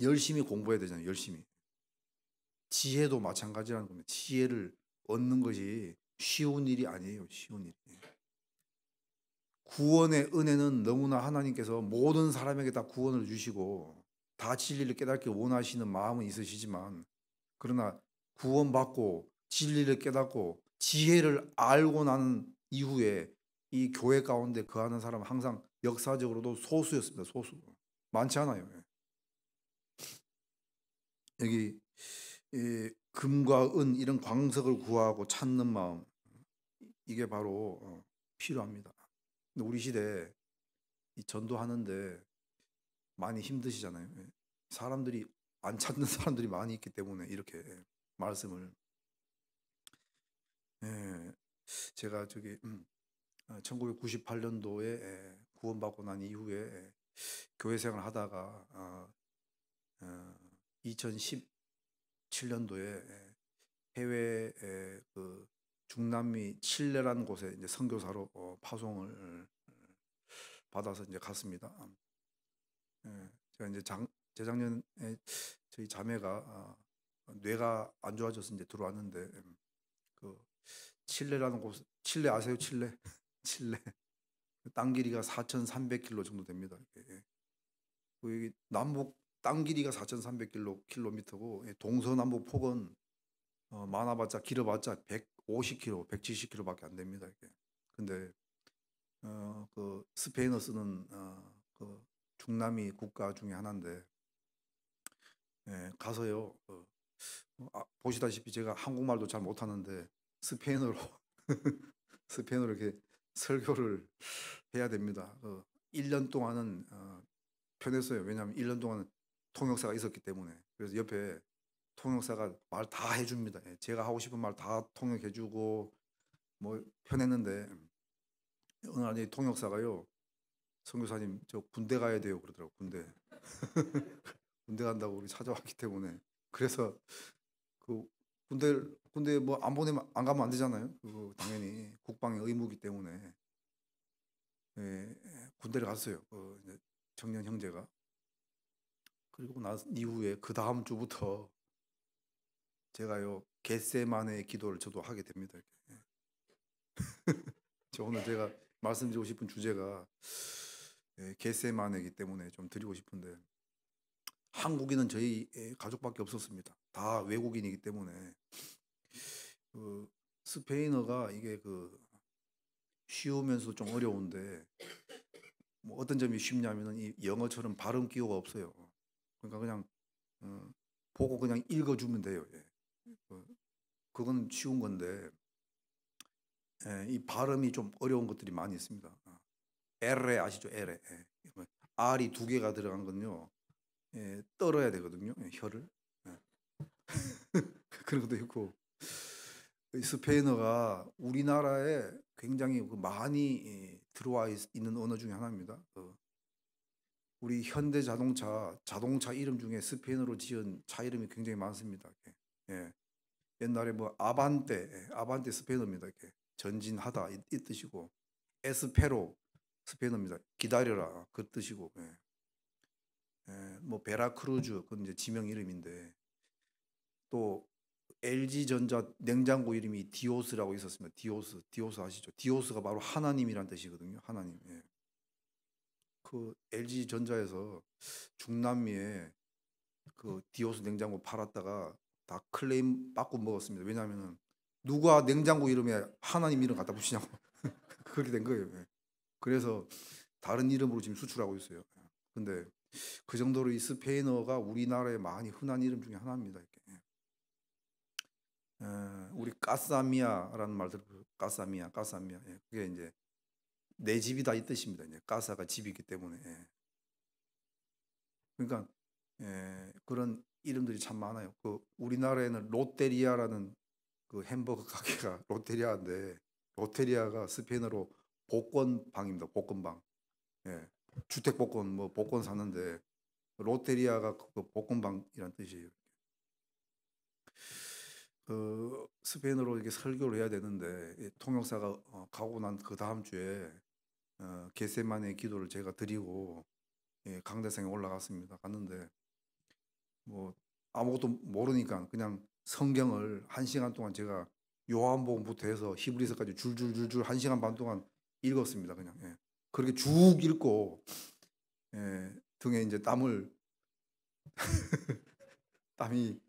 열심히 공부해야 되잖아요. 열심히. 지혜도 마찬가지라는 겁니다. 지혜를 얻는 것이 쉬운 일이 아니에요. 쉬운 일이. 구원의 은혜는 너무나 하나님께서 모든 사람에게 다 구원을 주시고 다 진리를 깨닫기 원하시는 마음은 있으시지만 그러나 구원받고 진리를 깨닫고 지혜를 알고 나는 이후에 이 교회 가운데 거하는 사람은 항상 역사적으로도 소수였습니다. 소수. 많지 않아요. 여기 금과 은 이런 광석을 구하고 찾는 마음 이게 바로 필요합니다. 근데 우리 시대에 이 전도하는데 많이 힘드시잖아요. 사람들이 안 찾는 사람들이 많이 있기 때문에 이렇게 말씀을 제가 저기 1998년도에 구원받고 난 이후에 교회 생활을 하다가 2017년도에 해외 그 중남미 칠레라는 곳에 이제 선교사로 파송을 받아서 이제 갔습니다. 제가 이제 재작년에 저희 자매가 뇌가 안 좋아져서 이제 들어왔는데 그 칠레라는 곳, 칠레 아세요? 칠레? 칠레. 땅 길이가 4,300km 정도 됩니다. 여기 남북 땅 길이가 4,300km고 동서남북 폭은 많아봤자 길어봤자 150km, 170km밖에 안 됩니다. 이게. 근데 그 스페인어 쓰는 그 중남미 국가 중에 하나인데 가서요. 보시다시피 제가 한국말도 잘 못하는데 스페인어로 스페인어로 이렇게 설교를 해야 됩니다. 1년 동안은 편했어요. 왜냐하면 1년 동안은 통역사가 있었기 때문에. 그래서 옆에 통역사가 말 다 해줍니다. 제가 하고 싶은 말 다 통역해주고 뭐 편했는데 어느 날 이 통역사가요, 선교사님 저 군대 가야 돼요 그러더라고. 군대 군대 간다고 우리 찾아왔기 때문에. 그래서 그 군대 뭐 안 보내면 안 가면 안 되잖아요. 그 당연히 국방의 의무이기 때문에 군대를 갔어요. 이제 청년 형제가. 그리고 나 이후에 그 다음 주부터 제가요 겟세마네 기도를 저도 하게 됩니다. 저 오늘 제가 말씀드리고 싶은 주제가 겟세마네이기 때문에 좀 드리고 싶은데, 한국인은 저희 가족밖에 없었습니다. 다 외국인이기 때문에 그 스페인어가 이게 그 쉬우면서 좀 어려운데 뭐 어떤 점이 쉽냐면은 이 영어처럼 발음 기호가 없어요. 그러니까 그냥 보고 그냥 읽어주면 돼요. 그건 쉬운 건데 이 발음이 좀 어려운 것들이 많이 있습니다. L에 아시죠? L에 R이 두 개가 들어간 건요 떨어야 되거든요. 혀를. 그런 것도 있고, 스페인어가 우리나라에 굉장히 많이 들어와 있는 언어 중에 하나입니다. 우리 현대 자동차 이름 중에 스페인어로 지은 차 이름이 굉장히 많습니다. 예. 옛날에 뭐 아반떼 스페인어입니다. 이렇게 전진하다 이 뜻이고, 에스페로 스페인어입니다. 기다려라 그 뜻이고, 뭐 베라크루즈 그건 이제 지명 이름인데, 또 LG전자 냉장고 이름이 디오스라고 있었습니다. 디오스 아시죠? 디오스가 바로 하나님이란 뜻이거든요. 하나님. 그 LG전자에서 중남미에 그 디오스 냉장고 팔았다가 다 클레임 받고 먹었습니다. 왜냐하면 누가 냉장고 이름에 하나님 이름 갖다 붙이냐고. 그렇게 된 거예요. 그래서 다른 이름으로 지금 수출하고 있어요. 근데 그 정도로 이 스페인어가 우리나라에 많이 흔한 이름 중에 하나입니다. 이렇게. 우리 까사미아라는 말 들어보세요. 까사미아. 그게 이제 내 집이다 이 뜻입니다. 이제 까사가 집이기 때문에. 그러니까 그런 이름들이 참 많아요. 그 우리나라에는 롯데리아라는 그 햄버거 가게가 롯데리아인데, 롯데리아가 스페인어로 복권방입니다. 복권방. 주택 복권 뭐 복권 사는데 롯데리아가 그 복권방이란 뜻이에요. 그 스페인어로 이렇게 설교를 해야 되는데 통역사가 가고 난 그 다음 주에 겟세마네 기도를 제가 드리고 강대상에 올라갔습니다. 갔는데 뭐 아무것도 모르니까 그냥 성경을 1시간 동안 제가 요한복음부터 해서 히브리서까지 줄줄줄줄 1시간 반 동안 읽었습니다. 그냥 그렇게 쭉 읽고 등에 이제 땀이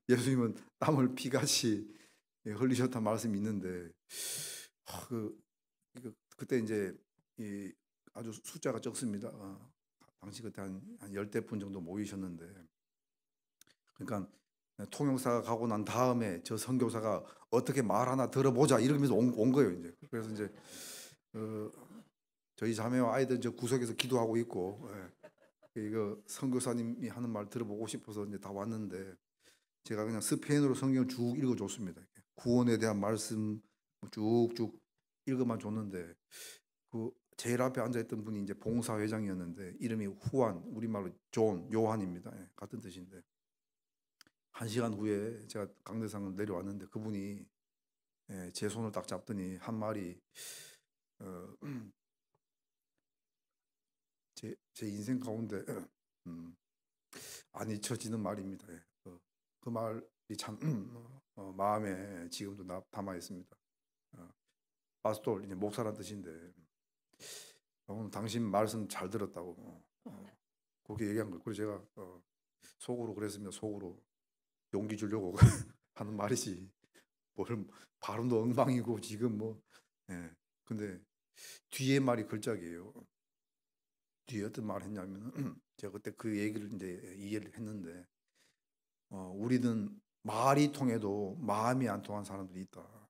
예수님은 땀을 피같이 흘리셨단 말씀이 있는데, 그때 이제 아주 숫자가 적습니다. 당시 그때 한 열대 분 정도 모이셨는데, 그러니까 통역사가 가고 난 다음에 저 선교사가 어떻게 말하나 들어보자 이러면서 온 거예요. 이제 그래서 이제 저희 자매와 아이들 저 구석에서 기도하고 있고, 이거 선교사님이 하는 말 들어보고 싶어서 이제 다 왔는데, 제가 그냥 스페인어로 성경을 쭉 읽어줬습니다. 구원에 대한 말씀 쭉쭉 읽어만 줬는데, 그 제일 앞에 앉아있던 분이 이제 봉사회장이었는데 이름이 후안, 우리말로 요한입니다. 같은 뜻인데 1시간 후에 제가 강대상을 내려왔는데 그분이 제 손을 딱 잡더니 한 말이 제 인생 가운데 음, 안 잊혀지는 말입니다. 예. 그 말이 참 마음에 지금도 담아 있습니다. 파스톨 이제 목사란 뜻인데 오늘 당신 말씀 잘 들었다고 그렇게 얘기한 거예요. 그래서 제가 속으로 그랬습니다. 속으로 용기 주려고 하는 말이지. 뭘 발음도 엉망이고 지금 뭐. 예. 근데 뒤에 말이 걸작이에요. 뒤에 어떤 말 했냐면 제가 그때 그 얘기를 이제 이해를 했는데 우리는 말이 통해도 마음이 안 통한 사람들이 있다.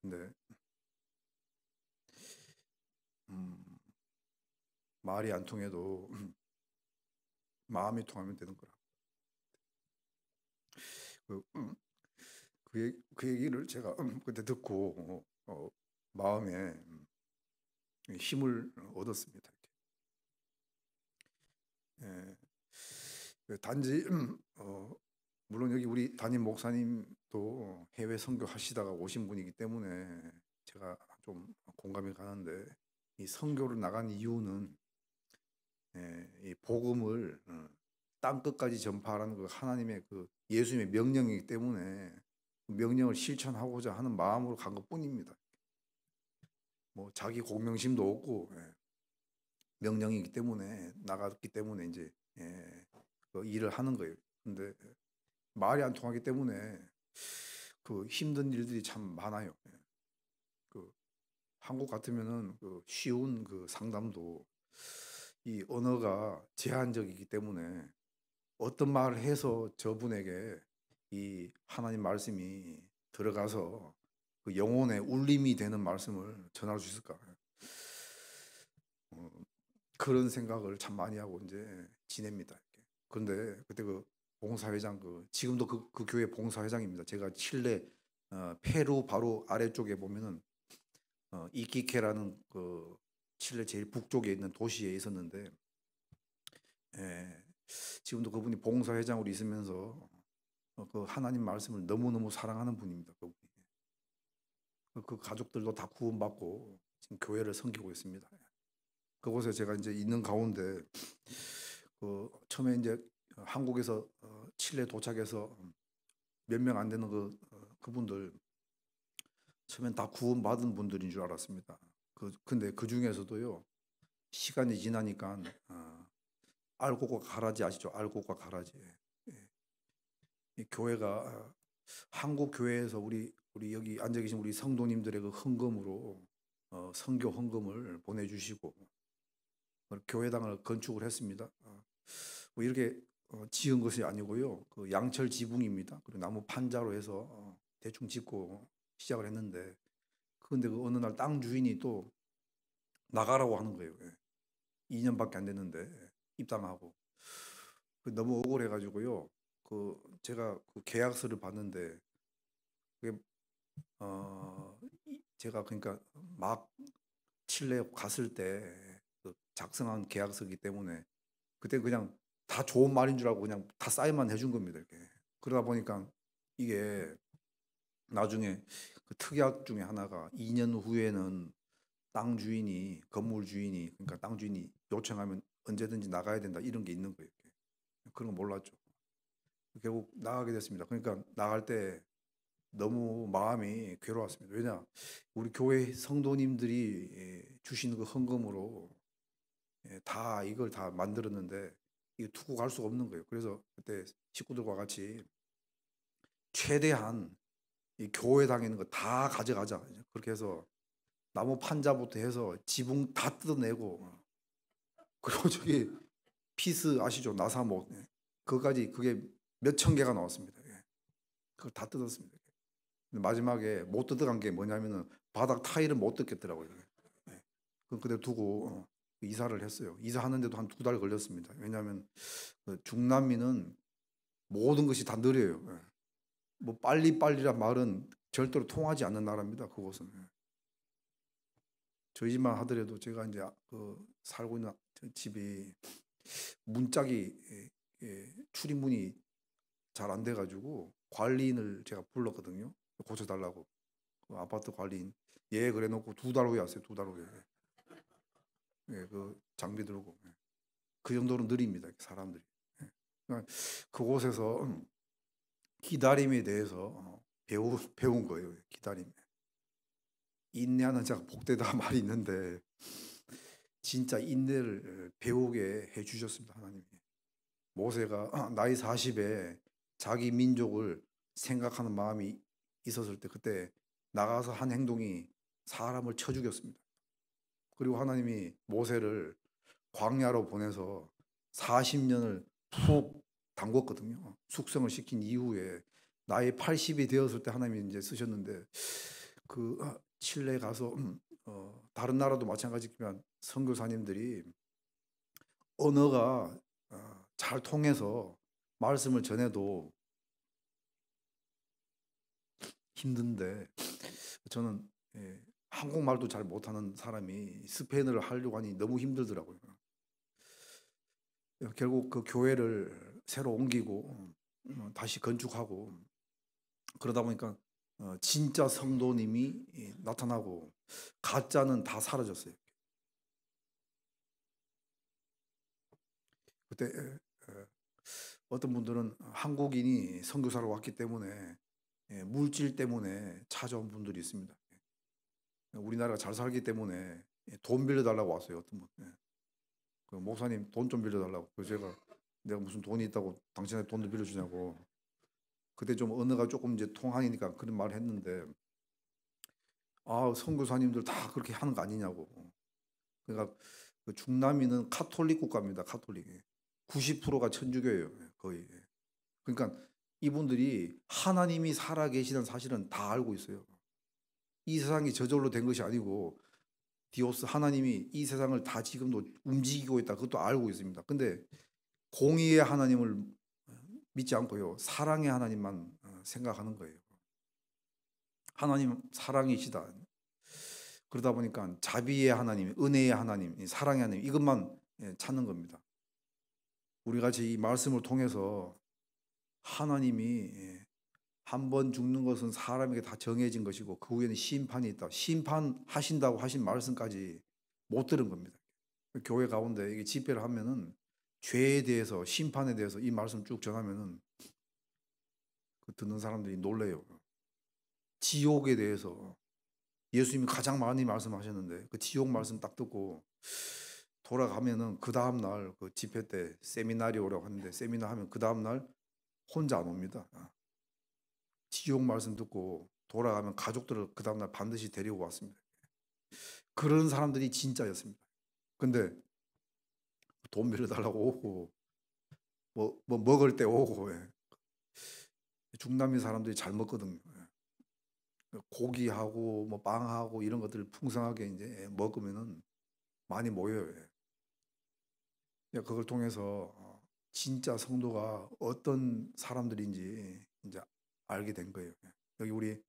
근데 말이 안 통해도 마음이 통하면 되는 거라. 그, 그 얘기를 제가 그때 듣고 마음에 힘을 얻었습니다. 예. 단지 물론 여기 우리 담임 목사님도 해외 선교 하시다가 오신 분이기 때문에 제가 좀 공감이 가는데 이 선교를 나간 이유는 이 복음을 땅 끝까지 전파하라는 그 하나님의 그 예수님의 명령이기 때문에 그 명령을 실천하고자 하는 마음으로 간 것뿐입니다. 뭐 자기 공명심도 없고 명령이기 때문에 나갔기 때문에 이제 그 일을 하는 거예요. 근데 말이 안 통하기 때문에 그 힘든 일들이 참 많아요. 그 한국 같으면은 그 쉬운 그 상담도 이 언어가 제한적이기 때문에 어떤 말을 해서 저분에게 이 하나님 말씀이 들어가서 그 영혼의 울림이 되는 말씀을 전할 수 있을까? 그런 생각을 참 많이 하고 이제 지냅니다. 그런데 그때 그 봉사회장 지금도 그 교회 봉사회장입니다. 제가 칠레 페루 바로 아래쪽에 보면은 이키케라는 그 칠레 제일 북쪽에 있는 도시에 있었는데 지금도 그분이 봉사회장으로 있으면서 그 하나님 말씀을 너무너무 사랑하는 분입니다. 그분이. 그 가족들도 다 구원받고 지금 교회를 섬기고 있습니다. 그곳에 제가 이제 있는 가운데 그 처음에 이제 한국에서 칠레 도착해서 몇 명 안 되는 그분들 처음엔 다 구원받은 분들인 줄 알았습니다. 근데 그 중에서도요 시간이 지나니까 알곡과 가라지 아시죠? 알곡과 가라지. 이 교회가 한국 교회에서 우리 여기 앉아 계신 우리 성도님들의 그 헌금으로 선교 헌금을 보내주시고 교회당을 건축을 했습니다. 뭐 이렇게 지은 것이 아니고요. 그 양철 지붕입니다. 그리고 나무 판자로 해서 대충 짓고 시작을 했는데 그런데 그 어느 날 땅 주인이 또 나가라고 하는 거예요. 2년밖에 안 됐는데 입당하고 너무 억울해가지고요. 제가 그 계약서를 봤는데 그게 제가 그러니까 막 칠레 갔을 때그 작성한 계약서이기 때문에 그때 그냥 다 좋은 말인 줄 알고 그냥 다 사인만 해준 겁니다. 이렇게. 그러다 보니까 이게 나중에 그 특약 중에 하나가 2년 후에는 땅 주인이 건물 주인이 그러니까 땅 주인이 요청하면 언제든지 나가야 된다 이런 게 있는 거예요. 이렇게. 그런 거 몰랐죠. 결국 나가게 됐습니다. 그러니까 나갈 때 너무 마음이 괴로웠습니다. 왜냐 우리 교회 성도님들이 주시는 그 헌금으로 다 이걸 다 만들었는데 이거 두고 갈 수가 없는 거예요. 그래서 그때 식구들과 같이 최대한 이 교회당에 있는 거 다 가져가자. 그렇게 해서 나무 판자부터 해서 지붕 다 뜯어내고 그리고 저기 피스 아시죠? 나사목 그거까지 그게 몇 천 개가 나왔습니다. 그걸 다 뜯었습니다. 근데 마지막에 못 뜯어간 게 뭐냐면은 바닥 타일은 못 뜯겠더라고요. 그대로 두고 이사를 했어요. 이사하는데도 한 2달 걸렸습니다. 왜냐하면 그 중남미는 모든 것이 다 느려요. 뭐 빨리빨리란 말은 절대로 통하지 않는 나라입니다. 그곳은. 저희 집만 하더라도 제가 이제 살고 있는 집이 문짝이 출입문이 잘 안 돼가지고 관리인을 제가 불렀거든요. 고쳐달라고. 그 아파트 관리인. 예, 그래 놓고 2달 후에 왔어요. 2달 후에. 그 장비 들고 그 정도로 느립니다 사람들이. 그러니까 그곳에서 기다림에 대해서 배운 거예요. 기다림. 인내하는 자가 복되다 말이 있는데 진짜 인내를 배우게 해주셨습니다 하나님이. 모세가 나이 40에 자기 민족을 생각하는 마음이 있었을 때 그때 나가서 한 행동이 사람을 쳐 죽였습니다. 그리고 하나님이 모세를 광야로 보내서 40년을 푹 담궜거든요. 숙성을 시킨 이후에 나이 80이 되었을 때 하나님이 이제 쓰셨는데 그 칠레에 가서 다른 나라도 마찬가지지만 선교사님들이 언어가 잘 통해서 말씀을 전해도 힘든데 저는 한국말도 잘 못하는 사람이 스페인어를 하려고 하니 너무 힘들더라고요. 결국 그 교회를 새로 옮기고 다시 건축하고 그러다 보니까 진짜 성도님이 나타나고 가짜는 다 사라졌어요. 그때 어떤 분들은 한국인이 선교사로 왔기 때문에 물질 때문에 찾아온 분들이 있습니다. 우리나라가 잘 살기 때문에 돈 빌려달라고 왔어요. 어떤 분. 그 목사님 돈 좀 빌려달라고. 그래서 제가 내가 무슨 돈이 있다고 당신한테 돈도 빌려주냐고. 그때 좀 언어가 조금 이제 통하니까 그런 말을 했는데 선교사님들 다 그렇게 하는 거 아니냐고. 그러니까 그 중남미는 카톨릭 국가입니다. 카톨릭. 90%가 천주교예요. 거의. 그러니까 이분들이 하나님이 살아 계시는 사실은 다 알고 있어요. 이 세상이 저절로 된 것이 아니고 디오스 하나님이 이 세상을 다 지금도 움직이고 있다. 그것도 알고 있습니다. 근데 공의의 하나님을 믿지 않고요. 사랑의 하나님만 생각하는 거예요. 하나님 사랑이시다. 그러다 보니까 자비의 하나님, 은혜의 하나님, 사랑의 하나님 이것만 찾는 겁니다. 우리 같이 이 말씀을 통해서 하나님이 한 번 죽는 것은 사람에게 다 정해진 것이고 그 후에는 심판이 있다. 심판하신다고 하신 말씀까지 못 들은 겁니다. 교회 가운데 이게 집회를 하면은 죄에 대해서 심판에 대해서 이 말씀 쭉 전하면은 그 듣는 사람들이 놀래요. 지옥에 대해서 예수님이 가장 많이 말씀하셨는데 그 지옥 말씀 딱 듣고 돌아가면은 그 다음 날 그 집회 때 세미나리오라고 하는데 세미나 하면 그 다음 날 혼자 안 옵니다. 지옥 말씀 듣고 돌아가면 가족들을 그 다음 날 반드시 데리고 왔습니다. 그런 사람들이 진짜였습니다. 근데 돈 빌려달라고 오고 뭐 먹을 때 오고 중남미 사람들이 잘 먹거든요. 고기하고 뭐 빵하고 이런 것들을 풍성하게 이제 먹으면은 많이 모여요. 그걸 통해서 진짜 성도가 어떤 사람들인지 이제 알게 된 거예요. 여기 우리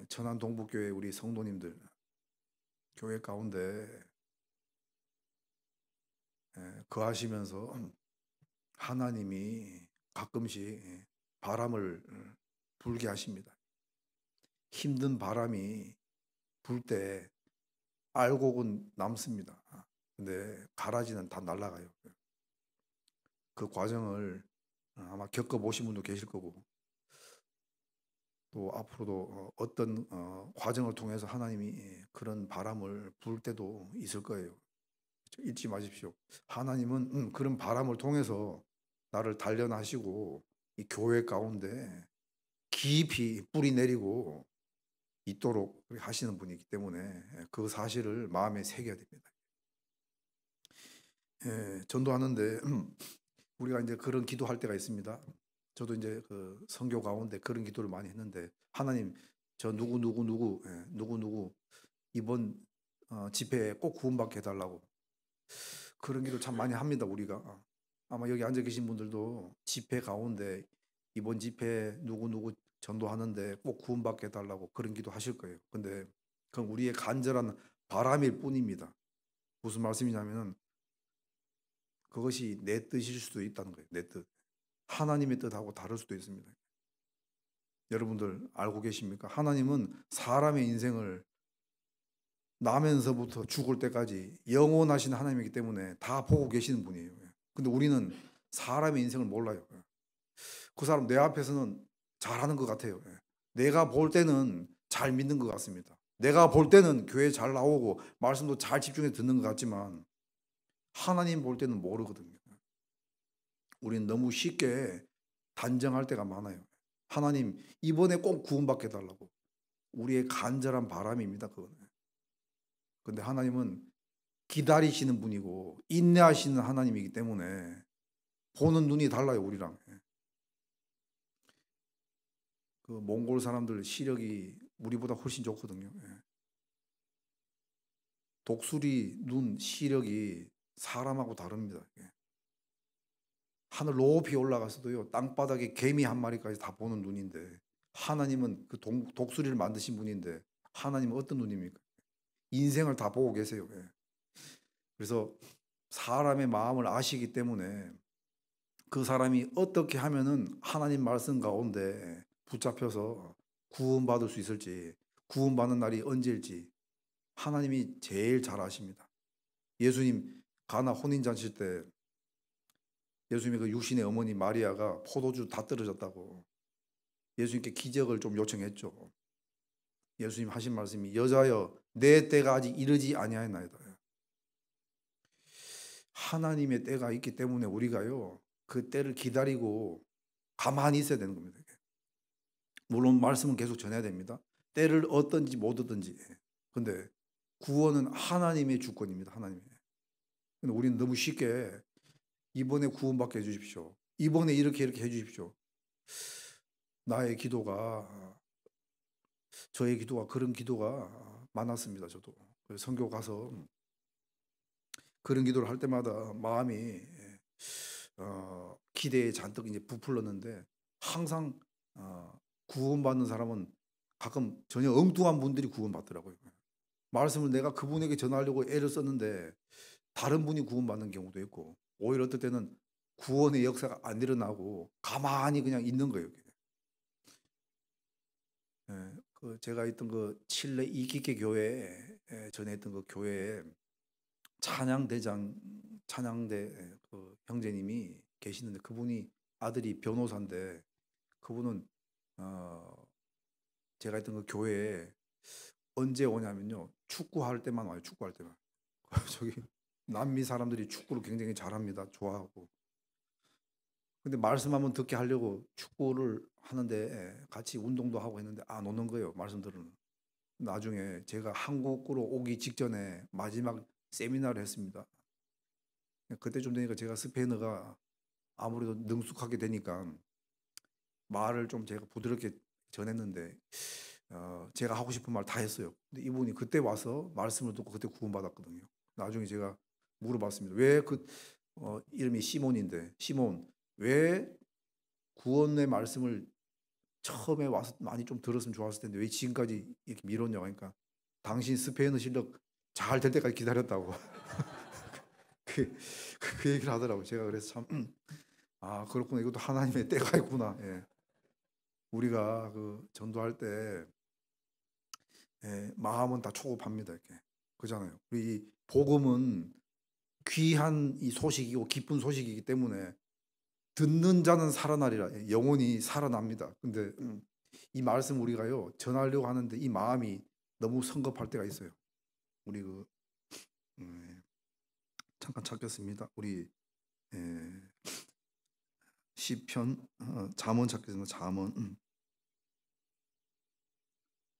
천안 동북교회 우리 성도님들 교회 가운데 거하시면서 하나님이 가끔씩 바람을 불게 하십니다. 힘든 바람이 불 때 알곡은 남습니다. 근데 가라지는 다 날아가요. 그 과정을 아마 겪어보신 분도 계실 거고 또 앞으로도 어떤 과정을 통해서 하나님이 그런 바람을 불 때도 있을 거예요. 잊지 마십시오. 하나님은 그런 바람을 통해서 나를 단련하시고 이 교회 가운데 깊이 뿌리 내리고 있도록 하시는 분이기 때문에 그 사실을 마음에 새겨야 됩니다. 전도하는데 우리가 이제 그런 기도할 때가 있습니다. 저도 이제 그 선교 가운데 그런 기도를 많이 했는데 하나님 저 누구 이번 집회에 꼭 구원받게 해달라고 그런 기도 참 많이 합니다. 우리가 아마 여기 앉아 계신 분들도 집회 가운데 이번 집회 누구 전도하는데 꼭 구원받게 해달라고 그런 기도 하실 거예요. 근데 그건 우리의 간절한 바람일 뿐입니다. 무슨 말씀이냐면은 그것이 내 뜻일 수도 있다는 거예요. 내 뜻. 하나님의 뜻하고 다를 수도 있습니다. 여러분들 알고 계십니까? 하나님은 사람의 인생을 나면서부터 죽을 때까지 영원하신 하나님이기 때문에 다 보고 계시는 분이에요. 근데 우리는 사람의 인생을 몰라요. 그 사람 내 앞에서는 잘하는 것 같아요. 내가 볼 때는 잘 믿는 것 같습니다. 내가 볼 때는 교회 잘 나오고 말씀도 잘 집중해서 듣는 것 같지만 하나님 볼 때는 모르거든요. 우리는 너무 쉽게 단정할 때가 많아요. 하나님 이번에 꼭 구원받게 해달라고. 우리의 간절한 바람입니다. 그거는. 근데 하나님은 기다리시는 분이고 인내하시는 하나님이기 때문에 보는 눈이 달라요. 우리랑. 그 몽골 사람들 시력이 우리보다 훨씬 좋거든요. 독수리 눈 시력이 사람하고 다릅니다. 하늘 높이 올라가서도요 땅바닥에 개미 한 마리까지 다 보는 눈인데 하나님은 그 독수리를 만드신 분인데 하나님은 어떤 눈입니까? 인생을 다 보고 계세요. 그래서 사람의 마음을 아시기 때문에 그 사람이 어떻게 하면은 하나님 말씀 가운데 붙잡혀서 구원받을 수 있을지, 구원받는 날이 언제일지 하나님이 제일 잘 아십니다. 예수님 가나 혼인잔치 때 예수님의 그 육신의 어머니 마리아가 포도주 다 떨어졌다고 예수님께 기적을 좀 요청했죠. 예수님 하신 말씀이 여자여 내 때가 아직 이르지 아니하였나이다. 하나님의 때가 있기 때문에 우리가요 그 때를 기다리고 가만히 있어야 되는 겁니다. 물론 말씀은 계속 전해야 됩니다. 때를 얻든지 못 얻든지. 근데 구원은 하나님의 주권입니다. 하나님의. 근데 우리는 너무 쉽게 이번에 구원받게 해주십시오. 이번에 이렇게 해주십시오. 나의 기도가 저의 기도가 그런 기도가 많았습니다. 저도 선교 가서 그런 기도를 할 때마다 마음이 기대에 잔뜩 이제 부풀렀는데 항상 구원받는 사람은 가끔 전혀 엉뚱한 분들이 구원받더라고요. 말씀을 내가 그분에게 전하려고 애를 썼는데 다른 분이 구원받는 경우도 있고 오히려 어떨 때는 구원의 역사가 안 일어나고 가만히 그냥 있는 거예요. 그 제가 있던 그 칠레 이키케 교회 전에 있던 그 교회에 찬양대 그 형제님이 계시는데 그분이 아들이 변호사인데 그분은 제가 있던 그 교회에 언제 오냐면요 축구할 때만 와요. 축구할 때만. 저기 남미 사람들이 축구를 굉장히 잘합니다. 좋아하고. 근데 말씀 한번 듣게 하려고 축구를 하는데 같이 운동도 하고 했는데 안 오는 거예요. 말씀 들으면. 나중에 제가 한국으로 오기 직전에 마지막 세미나를 했습니다. 그때 좀 되니까 제가 스페인어가 아무래도 능숙하게 되니까 말을 좀 제가 부드럽게 전했는데 제가 하고 싶은 말 다 했어요. 근데 이분이 그때 와서 말씀을 듣고 그때 구원받았거든요. 나중에 제가 물어봤습니다. 왜 이름이 시몬인데 시몬 왜 구원의 말씀을 처음에 와서 많이 좀 들었으면 좋았을 텐데 왜 지금까지 이렇게 미뤘냐고 하니까 당신 스페인어 실력 잘 될 때까지 기다렸다고 그 얘기를 하더라고요. 제가 그래서 참 그렇구나. 이것도 하나님의 때가 있구나. 예. 우리가 그 전도할 때 마음은 다 초급합니다. 이렇게 그잖아요. 우리 이 복음은 귀한 이 소식이고 기쁜 소식이기 때문에 듣는 자는 살아나리라. 영혼이 살아납니다. 근데 이 말씀 우리가요 전하려고 하는데 이 마음이 너무 성급할 때가 있어요. 우리 잠깐 찾겠습니다. 우리 시편 잠언 찾겠습니다.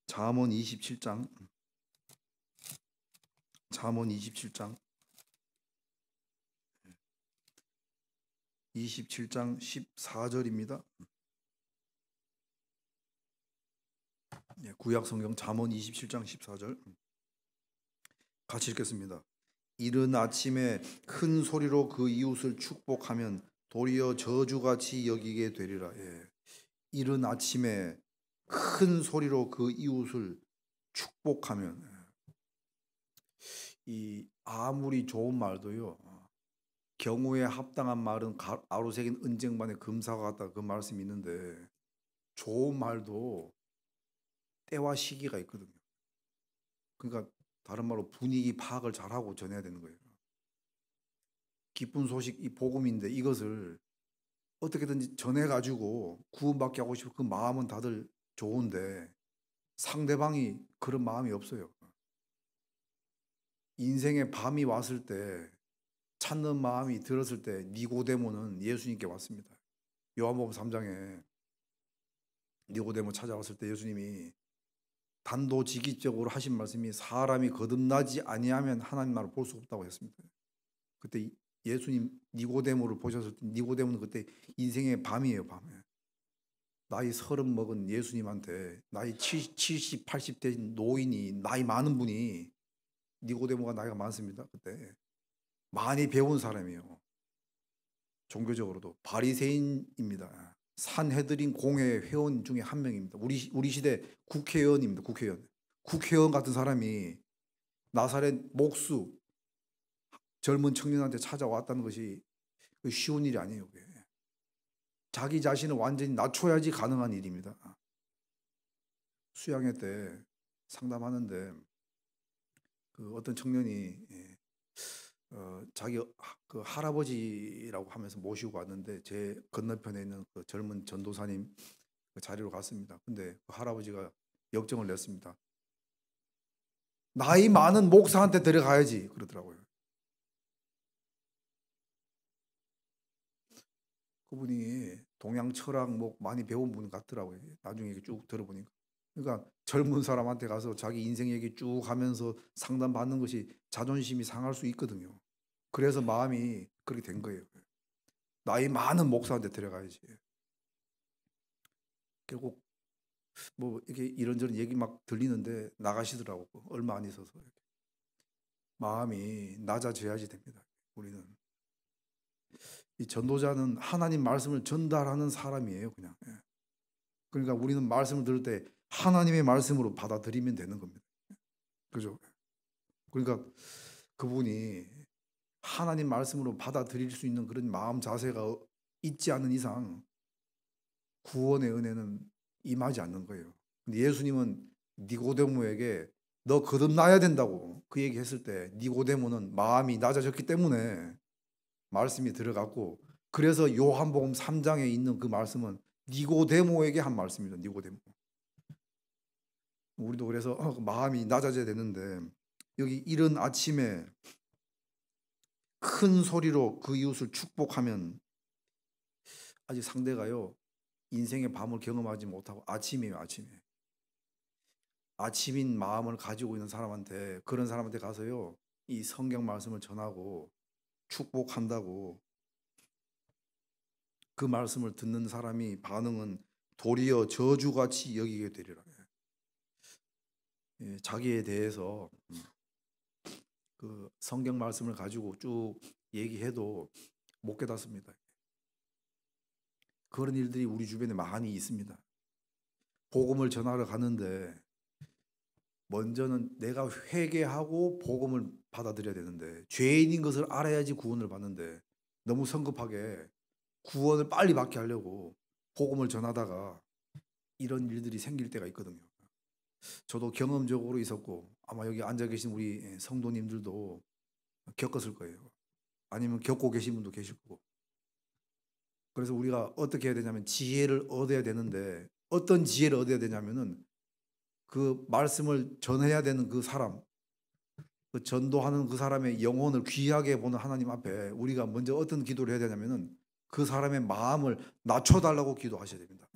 잠언 27장 잠언 27장 14절입니다. 구약 성경 잠언 27장 14절 같이 읽겠습니다. 이른 아침에 큰 소리로 그 이웃을 축복하면 도리어 저주같이 여기게 되리라. 이른 아침에 큰 소리로 그 이웃을 축복하면 이 아무리 좋은 말도요 경우에 합당한 말은 아로새긴 은쟁반의 금사와 같다 그 말씀이 있는데 좋은 말도 때와 시기가 있거든요. 그러니까 다른 말로 분위기 파악을 잘하고 전해야 되는 거예요. 기쁜 소식, 이 복음인데 이것을 어떻게든지 전해가지고 구원받게 하고 싶은 그 마음은 다들 좋은데 상대방이 그런 마음이 없어요. 인생의 밤이 왔을 때 찾는 마음이 들었을 때 니고데모는 예수님께 왔습니다. 요한복음 3장에 니고데모 찾아왔을 때 예수님이 단도직입적으로 하신 말씀이 사람이 거듭나지 아니하면 하나님 나라를 볼 수 없다고 했습니다. 그때 예수님 니고데모를 보셨을 때 니고데모는 그때 인생의 밤이에요. 밤에 나이 30 먹은 예수님한테 나이 70, 80 된 노인이 나이 많은 분이 니고데모가 나이가 많습니다. 그때 많이 배운 사람이에요. 종교적으로도 바리새인입니다. 산헤드린 공회 회원 중에 한 명입니다. 우리 시대 국회의원입니다. 국회의원 같은 사람이 나사렛 목수 젊은 청년한테 찾아왔다는 것이 쉬운 일이 아니에요. 그게. 자기 자신을 완전히 낮춰야지 가능한 일입니다. 수양회 때 상담하는데 그 어떤 청년이 자기 그 할아버지라고 하면서 모시고 왔는데 제 건너편에 있는 그 젊은 전도사님 그 자리로 갔습니다. 근데 그 할아버지가 역정을 냈습니다. 나이 많은 목사한테 데려가야지 그러더라고요. 그분이 동양 철학 뭐 많이 배운 분 같더라고요. 나중에 쭉 들어보니까. 그러니까 젊은 사람한테 가서 자기 인생 얘기 쭉 하면서 상담받는 것이 자존심이 상할 수 있거든요. 그래서 마음이 그렇게 된 거예요. 나이 많은 목사한테 데려가야지. 결국 뭐 이렇게 이런저런 얘기 막 들리는데 나가시더라고. 얼마 안 있어서. 마음이 낮아져야지 됩니다. 우리는. 이 전도자는 하나님 말씀을 전달하는 사람이에요. 그냥. 그러니까 우리는 말씀을 들을 때 하나님의 말씀으로 받아들이면 되는 겁니다. 그죠? 그러니까 그분이 하나님 말씀으로 받아들일 수 있는 그런 마음 자세가 있지 않은 이상 구원의 은혜는 임하지 않는 거예요. 근데 예수님은 니고데모에게 너 거듭나야 된다고 그 얘기했을 때 니고데모는 마음이 낮아졌기 때문에 말씀이 들어갔고 그래서 요한복음 3장에 있는 그 말씀은 니고데모에게 한 말씀입니다. 니고데모. 우리도 그래서 마음이 낮아져야 되는데 여기 이른 아침에 큰 소리로 그 이웃을 축복하면 아직 상대가요 인생의 밤을 경험하지 못하고 아침이에요. 아침인 마음을 가지고 있는 사람한테 그런 사람한테 가서요 이 성경 말씀을 전하고 축복한다고 그 말씀을 듣는 사람이 반응은 도리어 저주같이 여기게 되리라. 자기에 대해서 그 성경 말씀을 가지고 쭉 얘기해도 못 깨닫습니다. 그런 일들이 우리 주변에 많이 있습니다. 복음을 전하러 가는데 먼저는 내가 회개하고 복음을 받아들여야 되는데 죄인인 것을 알아야지 구원을 받는데 너무 성급하게 구원을 빨리 받게 하려고 복음을 전하다가 이런 일들이 생길 때가 있거든요. 저도 경험적으로 있었고 아마 여기 앉아 계신 우리 성도님들도 겪었을 거예요. 아니면 겪고 계신 분도 계실 거고. 그래서 우리가 어떻게 해야 되냐면 지혜를 얻어야 되는데 어떤 지혜를 얻어야 되냐면은 그 말씀을 전해야 되는 그 사람, 그 전도하는 그 사람의 영혼을 귀하게 보는 하나님 앞에 우리가 먼저 어떤 기도를 해야 되냐면은 그 사람의 마음을 낮춰달라고 기도하셔야 됩니다.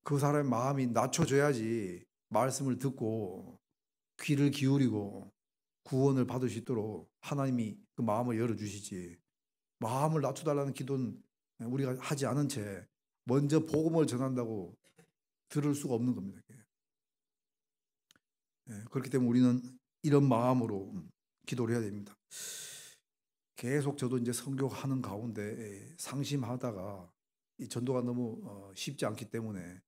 그 사람의 마음이 낮춰져야지 말씀을 듣고 귀를 기울이고 구원을 받을 수 있도록 하나님이 그 마음을 열어주시지. 마음을 낮춰달라는 기도는 우리가 하지 않은 채 먼저 복음을 전한다고 들을 수가 없는 겁니다. 그렇기 때문에 우리는 이런 마음으로 기도를 해야 됩니다. 계속 저도 이제 선교하는 가운데 상심하다가 이 전도가 너무 쉽지 않기 때문에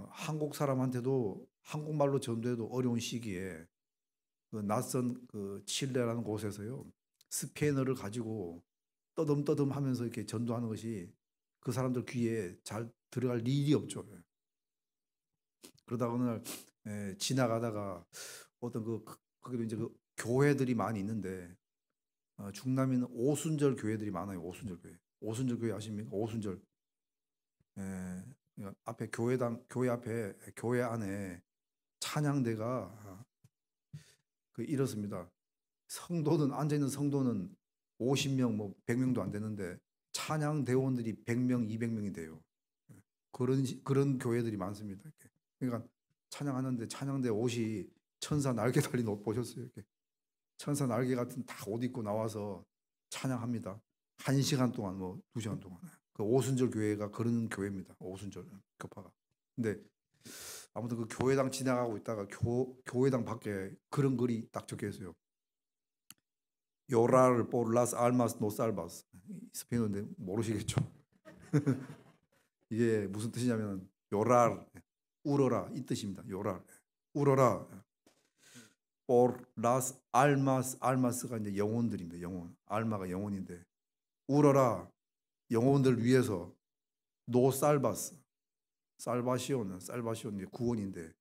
한국 사람한테도 한국말로 전도해도 어려운 시기에 그 낯선 그 칠레라는 곳에서요 스페인어를 가지고 떠듬떠듬 하면서 이렇게 전도하는 것이 그 사람들 귀에 잘 들어갈 일이 없죠. 그러다가 어느 날 지나가다가 어떤 거기도 이제 그 교회들이 많이 있는데 중남미는 오순절 교회들이 많아요. 오순절 교회. 오순절 교회 아십니까? 오순절. 예, 그러니까 앞에 교회 앞에 교회 안에 찬양대가 이렇습니다. 성도는 앉아 있는 성도는 50명 뭐 100명도 안 되는데 찬양 대원들이 100명, 200명이 돼요. 그런 교회들이 많습니다. 이렇게. 그러니까 찬양하는데 찬양대 옷이 천사 날개 달린 옷 보셨어요? 이렇게. 천사 날개 같은 다 옷 입고 나와서 찬양합니다. 1시간 동안 뭐 2시간 동안. 그 오순절 교회가 그런 교회입니다. 오순절 교파가. 근데 아무튼 그 교회당 지나가고 있다가 교회당 밖에 그런 글이 딱 적혀 있어요. 요랄 포르라스 알마스 노살바스. 스페인어인데 모르시겠죠? 이게 무슨 뜻이냐면 요랄 울어라 이 뜻입니다. 요랄 울어라. 포르라스 알마스가 이제 영혼들입니다. 영혼. 알마가 영혼인데 울어라 영혼들 위해서 노살바스. 살바시온 구원인데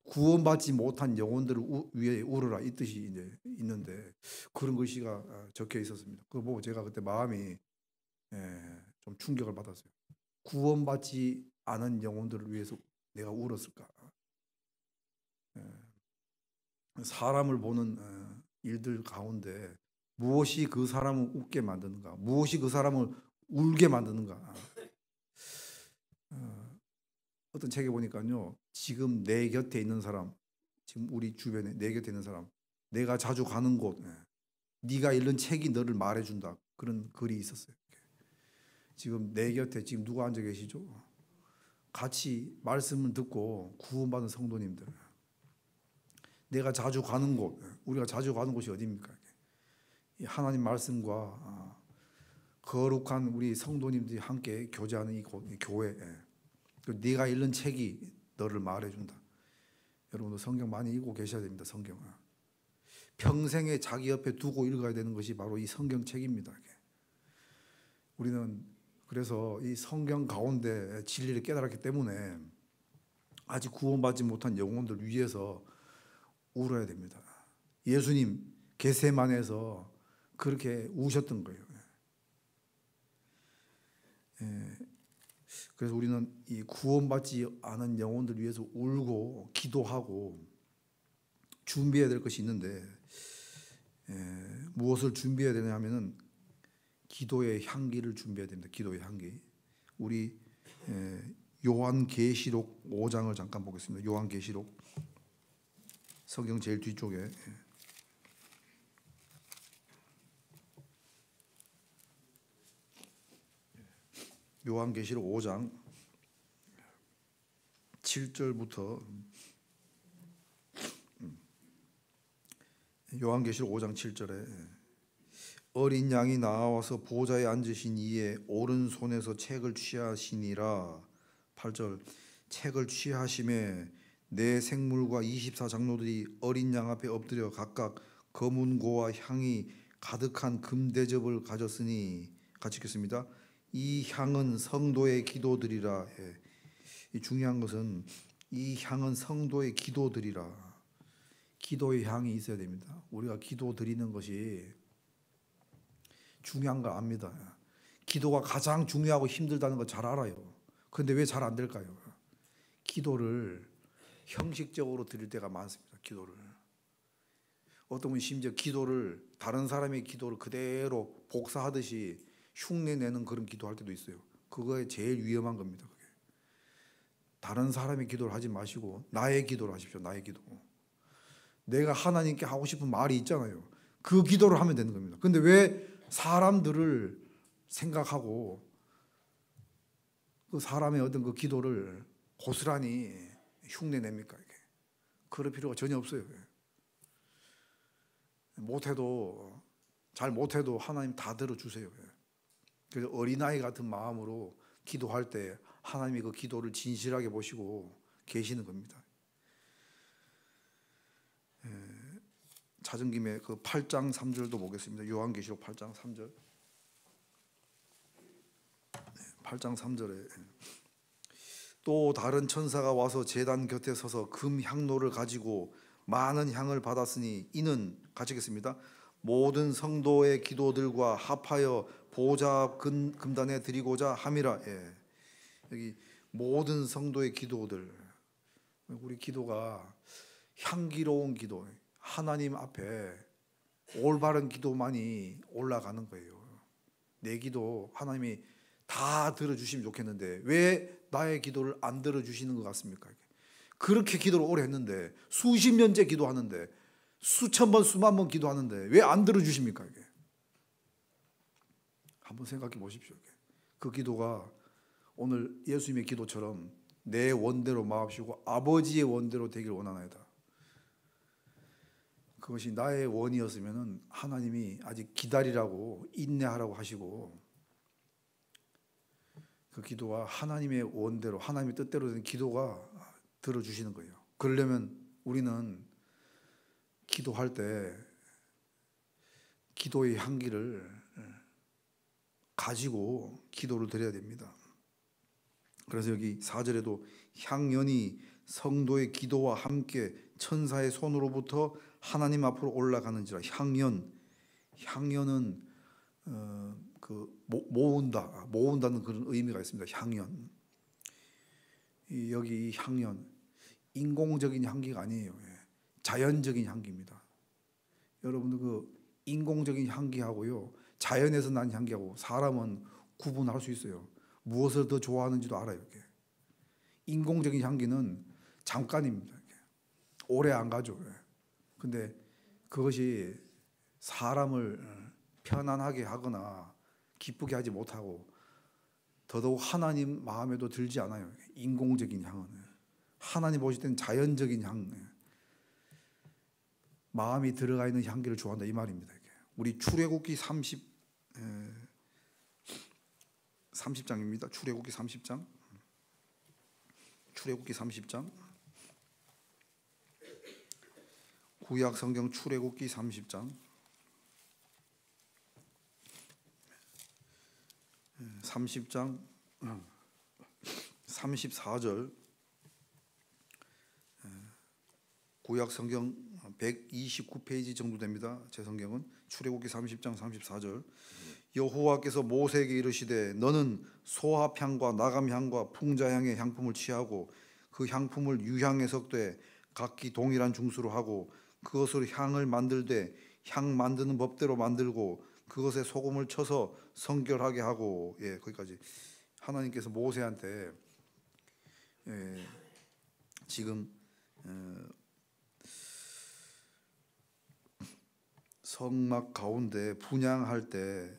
구원받지 못한 영혼들을 위해 울어라 이 뜻이 이제 있는데 그런 글씨가 적혀 있었습니다. 그거 보고 제가 그때 마음이 좀 충격을 받았어요. 구원받지 않은 영혼들을 위해서 내가 울었을까? 사람을 보는 일들 가운데 무엇이 그 사람을 웃게 만드는가? 무엇이 그 사람을 울게 만드는가? 어떤 책에 보니까요. 지금 내 곁에 있는 사람, 지금 우리 주변에 내 곁에 있는 사람, 내가 자주 가는 곳, 네가 읽는 책이 너를 말해준다. 그런 글이 있었어요. 지금 내 곁에 지금 누가 앉아 계시죠? 같이 말씀을 듣고 구원받은 성도님들. 내가 자주 가는 곳, 우리가 자주 가는 곳이 어디입니까? 하나님 말씀과 거룩한 우리 성도님들이 함께 교제하는 이 교회. 네가 읽는 책이 너를 말해준다. 여러분도 성경 많이 읽고 계셔야 됩니다. 성경. 평생에 자기 옆에 두고 읽어야 되는 것이 바로 이 성경책입니다. 우리는 그래서 이 성경 가운데 진리를 깨달았기 때문에 아직 구원받지 못한 영혼들 위해서 울어야 됩니다. 예수님 겟세마네에서 그렇게 우셨던 거예요. 그래서 우리는 이 구원받지 않은 영혼들 위해서 울고 기도하고 준비해야 될 것이 있는데 무엇을 준비해야 되냐 하면은 기도의 향기를 준비해야 됩니다. 기도의 향기. 우리 요한계시록 5장을 잠깐 보겠습니다. 요한계시록 성경 제일 뒤쪽에 요한계시록 5장 7절부터 요한계시록 5장 7절에 어린 양이 나와서 보좌에 앉으신 이에 오른손에서 책을 취하시니라. 8절 책을 취하심에 네 생물과 24장로들이 어린 양 앞에 엎드려 각각 검은고와 향이 가득한 금대접을 가졌으니 같이 읽겠습니다. 이 향은 성도의 기도들이라. 이 중요한 것은 이 향은 성도의 기도들이라. 기도의 향이 있어야 됩니다. 우리가 기도 드리는 것이 중요한 거 압니다. 기도가 가장 중요하고 힘들다는 거 잘 알아요. 그런데 왜 잘 안 될까요? 기도를 형식적으로 드릴 때가 많습니다. 기도를. 어떤 분이 심지어 기도를 다른 사람의 기도를 그대로 복사하듯이 흉내내는 그런 기도할 때도 있어요. 그거에 제일 위험한 겁니다. 그게. 다른 사람의 기도를 하지 마시고 나의 기도를 하십시오. 나의 기도. 내가 하나님께 하고 싶은 말이 있잖아요. 그 기도를 하면 되는 겁니다. 근데 왜 사람들을 생각하고 그 사람의 어떤 그 기도를 고스란히 흉내냅니까? 이게. 그럴 필요가 전혀 없어요. 못해도 잘 못해도 하나님 다 들어주세요. 그래서 어린아이 같은 마음으로 기도할 때 하나님이 그 기도를 진실하게 보시고 계시는 겁니다. 찾은 김에 그 8장 3절도 보겠습니다. 요한계시록 8장 3절. 8장 3절에 또 다른 천사가 와서 제단 곁에 서서 금 향로를 가지고 많은 향을 받았으니 이는 같이 읽겠습니다. 모든 성도의 기도들과 합하여 보좌 금단에 드리고자 함이라. 예. 여기 모든 성도의 기도들, 우리 기도가 향기로운 기도, 하나님 앞에 올바른 기도만이 올라가는 거예요. 내 기도 하나님이 다 들어주시면 좋겠는데 왜 나의 기도를 안 들어주시는 것 같습니까? 그렇게 기도를 오래 했는데, 수십 년째 기도하는데, 수천 번 수만 번 기도하는데 왜 안 들어주십니까? 이게 한번 생각해 보십시오. 그 기도가 오늘 예수님의 기도처럼 내 원대로 마옵시고 아버지의 원대로 되길 원하나이다. 그것이 나의 원이었으면 하나님이 아직 기다리라고 인내하라고 하시고, 그 기도가 하나님의 원대로 하나님의 뜻대로 된 기도가 들어주시는 거예요. 그러려면 우리는 기도할 때 기도의 향기를 가지고 기도를 드려야 됩니다. 그래서 여기 4절에도 향연이 성도의 기도와 함께 천사의 손으로부터 하나님 앞으로 올라가는지라. 향연은 모은다는 그런 의미가 있습니다. 향연. 여기 향연, 인공적인 향기가 아니에요. 자연적인 향기입니다. 여러분들 그 인공적인 향기하고요, 자연에서 난 향기하고 사람은 구분할 수 있어요. 무엇을 더 좋아하는지도 알아요. 인공적인 향기는 잠깐입니다. 오래 안 가죠. 근데 그것이 사람을 편안하게 하거나 기쁘게 하지 못하고 더더욱 하나님 마음에도 들지 않아요. 인공적인 향은 하나님 보실 때는 자연적인 향, 마음이 들어가 있는 향기를 좋아한다 이 말입니다. 우리 출애굽기 30장입니다. 출애굽기 30장. 출애굽기 30장. 구약 성경 출애굽기 30장. 30장 34절. 구약 성경 129페이지 정도 됩니다. 제 성경은 출애굽기 30장 34절. 여호와께서 모세에게 이르시되 너는 소합향과 나감향과 풍자향의 향품을 취하고 그 향품을 유향에 섞되 각기 동일한 중수로 하고 그것으로 향을 만들되 향 만드는 법대로 만들고 그것에 소금을 쳐서 성결하게 하고. 예, 거기까지. 하나님께서 모세한테 지금 성막 가운데 분향할 때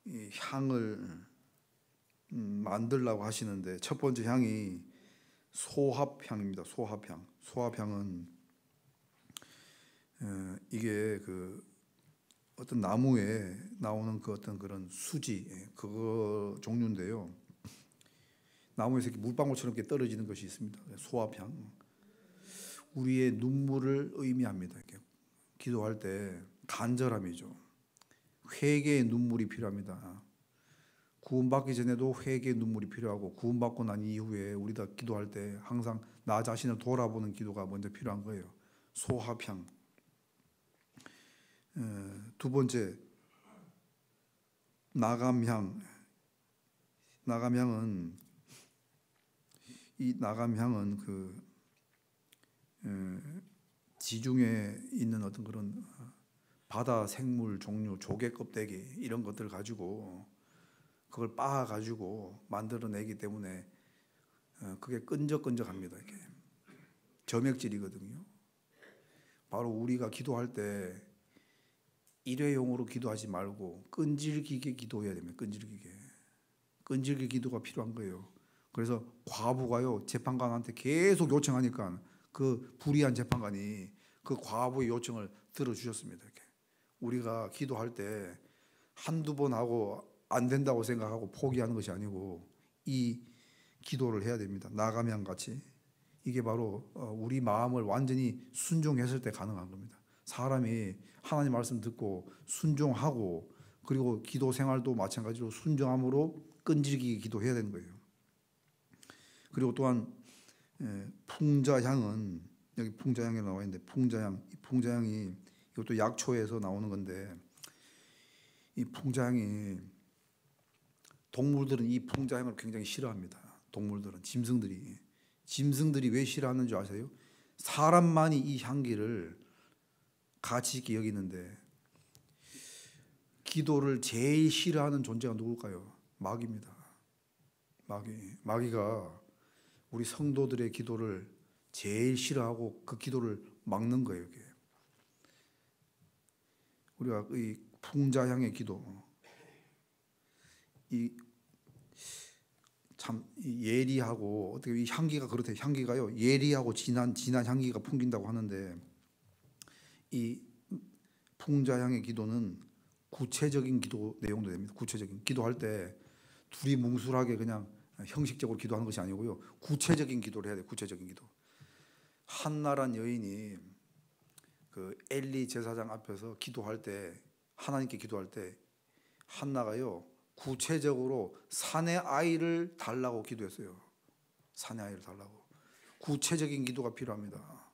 이 향을 만들라고 하시는데 첫 번째 향이 소합향입니다. 소합향. 소합향은 이게 그 어떤 나무에 나오는 그 어떤 그런 수지, 그거 종류인데요. 나무에서 이렇게 물방울처럼 이렇게 떨어지는 것이 있습니다. 소합향. 우리의 눈물을 의미합니다. 이렇게 기도할 때 간절함이죠. 회개의 눈물이 필요합니다. 구원받기 전에도 회개의 눈물이 필요하고 구원받고 난 이후에 우리가 기도할 때 항상 나 자신을 돌아보는 기도가 먼저 필요한 거예요. 소합향. 두 번째 나감향. 나감향은 그 지중해 있는 어떤 그런 바다 생물 종류, 조개 껍데기 이런 것들 가지고 그걸 빻아 가지고 만들어내기 때문에 그게 끈적끈적합니다. 이렇게 점액질이거든요. 바로 우리가 기도할 때 일회용으로 기도하지 말고 끈질기게 기도해야 됩니다. 끈질기 기도가 필요한 거예요. 그래서 과부가요 재판관한테 계속 요청하니까 그 불의한 재판관이 그 과부의 요청을 들어주셨습니다. 이렇게. 우리가 기도할 때 한두 번 하고 안 된다고 생각하고 포기하는 것이 아니고 이 기도를 해야 됩니다. 나가면 같이. 이게 바로 우리 마음을 완전히 순종했을 때 가능한 겁니다. 사람이 하나님 말씀 듣고 순종하고 그리고 기도 생활도 마찬가지로 순종함으로 끈질기게 기도해야 되는 거예요. 그리고 또한 풍자향은 여기 풍자향이 나와 있는데 이 풍자향이 이것도 약초에서 나오는 건데 이 풍자향이 동물들은 이 풍자향을 굉장히 싫어합니다. 동물들은 짐승들이 왜 싫어하는 줄 아세요? 사람만이 이 향기를 가치 있게 여기는데 기도를 제일 싫어하는 존재가 누굴까요? 마귀입니다. 마귀가 우리 성도들의 기도를 제일 싫어하고 그 기도를 막는 거예요. 이게. 우리가 이 풍자향의 기도, 이 참 예리하고 어떻게 이 향기가 그렇대. 향기가요 예리하고 진한 향기가 풍긴다고 하는데 이 풍자향의 기도는 구체적인 기도 내용도 됩니다. 구체적인 기도할 때 둘이 뭉술하게 그냥 형식적으로 기도하는 것이 아니고요. 구체적인 기도를 해야 돼요. 구체적인 기도. 한나란 여인이 그 엘리 제사장 앞에서 기도할 때 하나님께 기도할 때 한나가요 구체적으로 사내 아이를 달라고 기도했어요. 사내 아이를 달라고. 구체적인 기도가 필요합니다.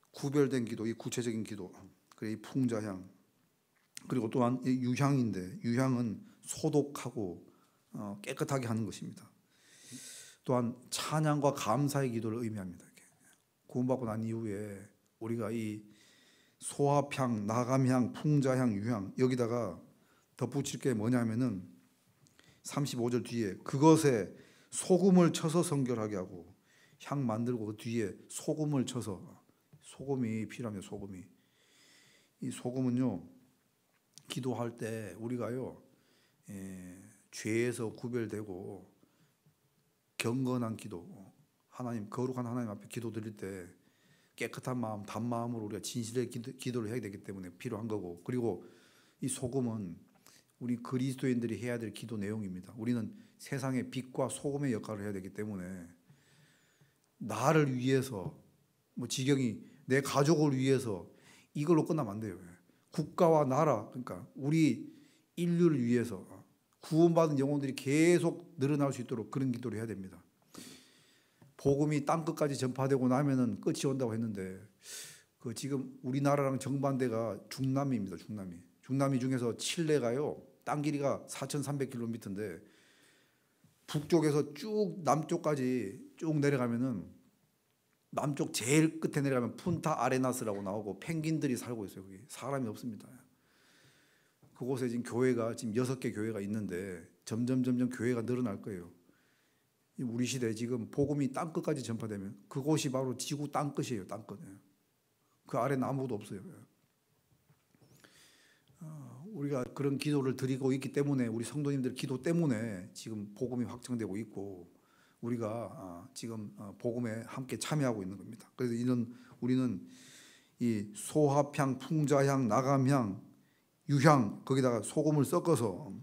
구별된 기도, 이 구체적인 기도, 그리고 이 풍자향, 그리고 또한 이 유향인데 유향은 소독하고 깨끗하게 하는 것입니다. 또한 찬양과 감사의 기도를 의미합니다. 구원받고 난 이후에 우리가 이 소합향, 나감향, 풍자향, 유향 여기다가 덧붙일 게 뭐냐면은 35절 뒤에 그것에 소금을 쳐서 성결하게 하고 향 만들고 그 뒤에 소금을 쳐서 소금이 필요합니다. 소금이. 이 소금은요 기도할 때 우리가요 죄에서 구별되고 경건한 기도, 하나님 거룩한 하나님 앞에 기도 드릴 때 깨끗한 마음, 단마음으로 우리가 진실의 기도를 해야 되기 때문에 필요한 거고, 그리고 이 소금은 우리 그리스도인들이 해야 될 기도 내용입니다. 우리는 세상의 빛과 소금의 역할을 해야 되기 때문에 나를 위해서 뭐 지경이 내 가족을 위해서 이걸로 끝나면 안 돼요. 국가와 나라, 그러니까 우리 인류를 위해서 구원받은 영혼들이 계속 늘어날 수 있도록 그런 기도를 해야 됩니다. 복음이 땅끝까지 전파되고 나면은 끝이 온다고 했는데 그 지금 우리나라랑 정반대가 중남미입니다. 중남미 중에서 칠레가요 땅 길이가 4,300km인데 북쪽에서 쭉 남쪽까지 쭉 내려가면은 남쪽 제일 끝에 내려가면 푼타 아레나스라고 나오고 펭귄들이 살고 있어요. 거기 사람이 없습니다. 그곳에 지금 교회가 지금 6개 교회가 있는데 점점 교회가 늘어날 거예요. 우리 시대에 지금 복음이 땅 끝까지 전파되면 그곳이 바로 지구 땅 끝이에요. 땅 끝. 그 아래는 아무것도 없어요. 우리가 그런 기도를 드리고 있기 때문에 우리 성도님들 기도 때문에 지금 복음이 확정되고 있고 우리가 지금 복음에 함께 참여하고 있는 겁니다. 그래서 우리는 이 소합향, 풍자향, 나감향, 유향 거기다가 소금을 섞어서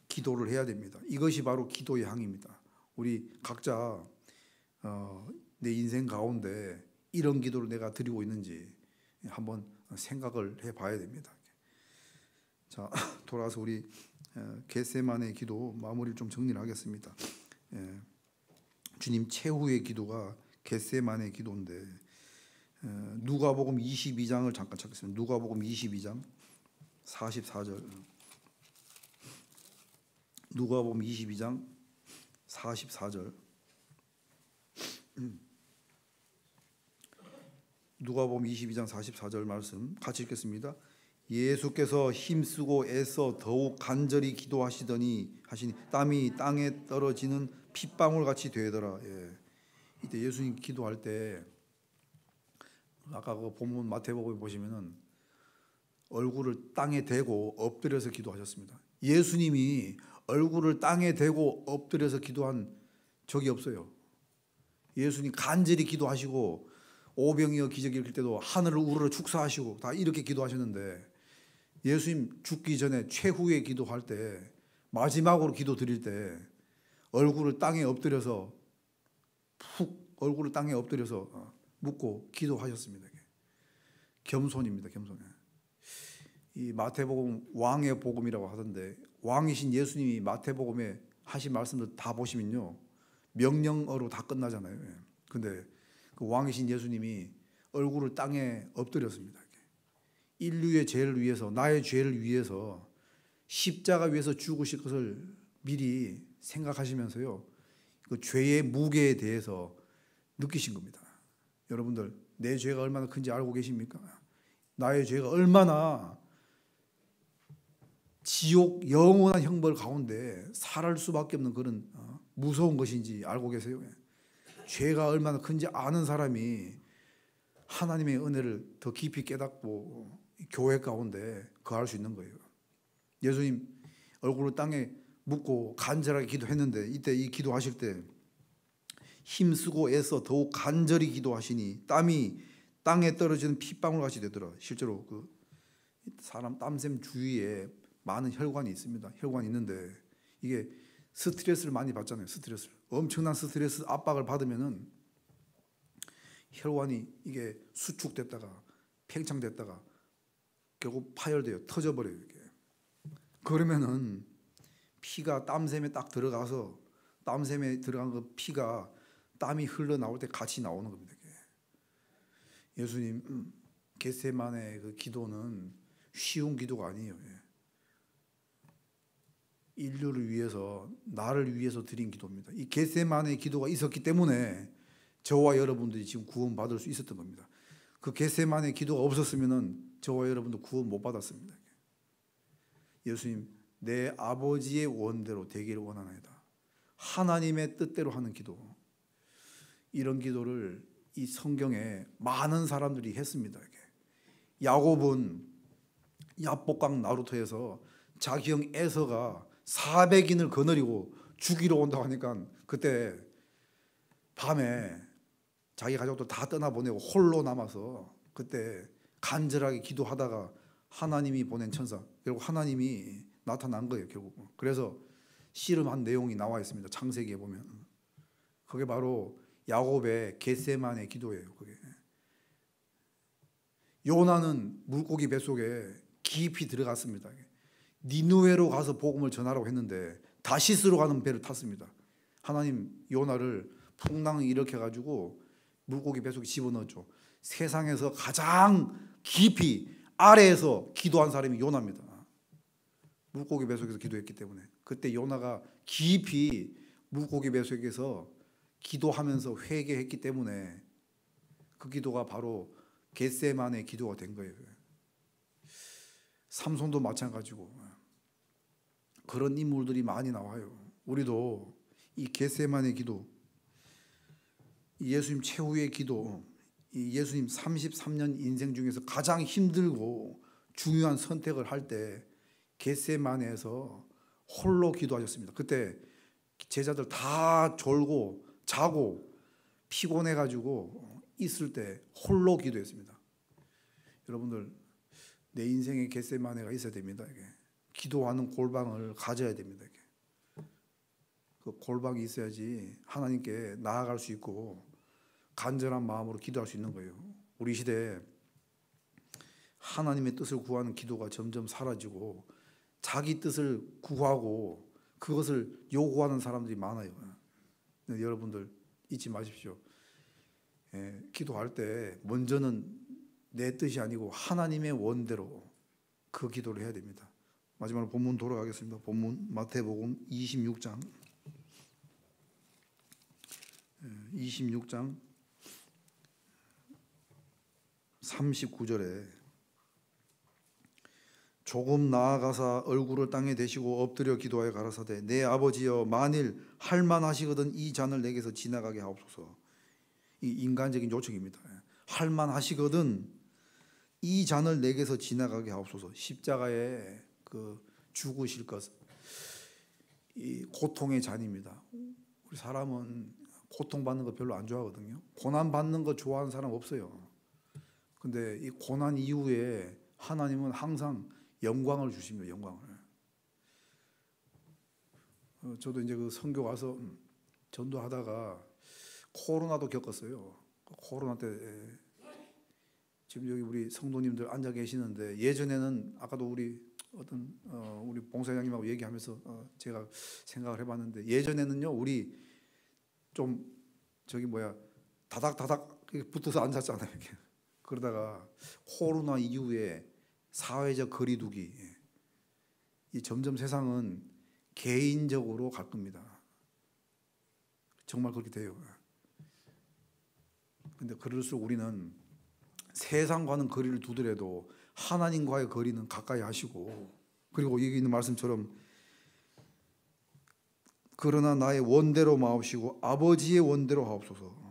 기도를 해야 됩니다. 이것이 바로 기도의 향입니다. 우리 각자 내 인생 가운데 이런 기도를 내가 드리고 있는지 한번 생각을 해봐야 됩니다. 자, 돌아와서 우리 겟세마네 기도 마무리를 좀 정리를 하겠습니다. 주님 최후의 기도가 겟세마네 기도인데 누가복음 22장을 잠깐 찾겠습니다. 누가복음 22장 44절. 누가복음 22장 44절. 누가복음 22장 44절 말씀 같이 읽겠습니다. 예수께서 힘쓰고 애써 더욱 간절히 기도하시니 땀이 땅에 떨어지는 핏방울 같이 되더라. 이때 예수님 기도할 때 아까 그 본문 마태복음에 보시면은 얼굴을 땅에 대고 엎드려서 기도하셨습니다. 예수님이 얼굴을 땅에 대고 엎드려서 기도한 적이 없어요. 예수님 간절히 기도하시고 오병이어 기적 일으킬 때도 하늘을 우러러 축사하시고 다 이렇게 기도하셨는데 예수님 죽기 전에 최후의 기도할 때 마지막으로 기도 드릴 때 얼굴을 땅에 엎드려서 묻고 기도하셨습니다. 겸손입니다. 겸손. 이 마태복음 왕의 복음이라고 하던데 왕이신 예수님이 마태복음에 하신 말씀들 다 보시면요 명령어로 다 끝나잖아요. 근데 그 왕이신 예수님이 얼굴을 땅에 엎드렸습니다. 인류의 죄를 위해서, 나의 죄를 위해서 십자가 위에서 죽으실 것을 미리 생각하시면서요, 그 죄의 무게에 대해서 느끼신 겁니다. 여러분들, 내 죄가 얼마나 큰지 알고 계십니까? 나의 죄가 얼마나 지옥 영원한 형벌 가운데 살할 수밖에 없는 그런 무서운 것인지 알고 계세요? 죄가 얼마나 큰지 아는 사람이 하나님의 은혜를 더 깊이 깨닫고 교회 가운데 거할 수 있는 거예요. 예수님 얼굴을 땅에 묻고 간절하게 기도했는데, 이때 이 기도하실 때 힘쓰고 애써 더욱 간절히 기도하시니 땀이 땅에 떨어지는 핏방울 같이 되더라. 실제로 그 사람 땀샘 주위에 많은 혈관이 있습니다. 혈관이 있는데 이게 스트레스를 많이 받잖아요. 스트레스를, 엄청난 스트레스 압박을 받으면은 혈관이 이게 수축됐다가 팽창됐다가 결국 파열돼요. 터져버려요. 이게. 그러면은 피가 땀샘에 딱 들어가서 땀샘에 들어간 그 피가 땀이 흘러나올 때 같이 나오는 겁니다. 이게. 예수님 겟세마네 그 기도는 쉬운 기도가 아니에요. 인류를 위해서, 나를 위해서 드린 기도입니다. 이 겟세마네 기도가 있었기 때문에 저와 여러분들이 지금 구원 받을 수 있었던 겁니다. 그 겟세마네 기도가 없었으면은 저와 여러분도 구원 못 받았습니다. 예수님, 내 아버지의 원대로 되기를 원하나이다. 하나님의 뜻대로 하는 기도. 이런 기도를 이 성경에 많은 사람들이 했습니다. 야곱은 야복강 나루터에서 자기 형 에서가 400인을 거느리고 죽이러 온다고 하니까 그때 밤에 자기 가족들 다 떠나보내고 홀로 남아서 그때 간절하게 기도하다가 하나님이 보낸 천사, 결국 하나님이 나타난 거예요. 결국. 그래서 씨름한 내용이 나와 있습니다. 창세기에 보면. 그게 바로 야곱의 겟세마네 기도예요. 그게. 요나는 물고기 뱃속에 깊이 들어갔습니다. 니누웨로 가서 복음을 전하라고 했는데 다시스로 가는 배를 탔습니다. 하나님 요나를 풍랑을 일으켜가지고 물고기 뱃속에 집어넣었죠. 세상에서 가장 깊이 아래에서 기도한 사람이 요나입니다. 물고기 뱃속에서 기도했기 때문에. 그때 요나가 깊이 물고기 뱃속에서 기도하면서 회개했기 때문에 그 기도가 바로 겟세마네 기도가 된 거예요. 삼손도 마찬가지고 그런 인물들이 많이 나와요. 우리도 이 겟세마네 기도, 예수님 최후의 기도, 이 예수님 33년 인생 중에서 가장 힘들고 중요한 선택을 할 때 겟세마네에서 홀로 기도하셨습니다. 그때 제자들 다 졸고 자고 피곤해가지고 있을 때 홀로 기도했습니다. 여러분들, 내 인생에 겟세마네가 있어야 됩니다. 이게. 기도하는 골방을 가져야 됩니다. 이게. 그 골방이 있어야지 하나님께 나아갈 수 있고 간절한 마음으로 기도할 수 있는 거예요. 우리 시대에 하나님의 뜻을 구하는 기도가 점점 사라지고 자기 뜻을 구하고 그것을 요구하는 사람들이 많아요. 여러분들 잊지 마십시오. 기도할 때 먼저는 내 뜻이 아니고 하나님의 원대로 그 기도를 해야 됩니다. 마지막으로 본문 돌아가겠습니다. 본문 마태복음 26장 39절에 조금 나아가사 얼굴을 땅에 대시고 엎드려 기도하여 가라사대 내 아버지여 만일 할만하시거든 이 잔을 내게서 지나가게 하옵소서. 이 인간적인 요청입니다. 할만하시거든 이 잔을 내게서 지나가게 하옵소서. 십자가에 그 죽으실 것, 이 고통의 잔입니다. 우리 사람은 고통받는 거 별로 안 좋아하거든요. 고난 받는 거 좋아하는 사람 없어요. 근데 이 고난 이후에 하나님은 항상 영광을 주십니다. 영광을. 저도 이제 그 선교 가서 전도하다가 코로나도 겪었어요. 코로나 때 지금 여기 우리 성도님들 앉아 계시는데 예전에는 아까도 우리 어떤 우리 봉사장님하고 얘기하면서 제가 생각을 해봤는데 예전에는요 우리 좀 다닥다닥 붙어서 앉았잖아요. 이렇게. 그러다가 코로나 이후에 사회적 거리두기, 이 점점 세상은 개인적으로 갈 겁니다. 정말 그렇게 돼요. 근데 그럴수록 우리는 세상과는 거리를 두더라도 하나님과의 거리는 가까이 하시고, 그리고 여기 있는 말씀처럼 그러나 나의 원대로 마옵시고 아버지의 원대로 하옵소서.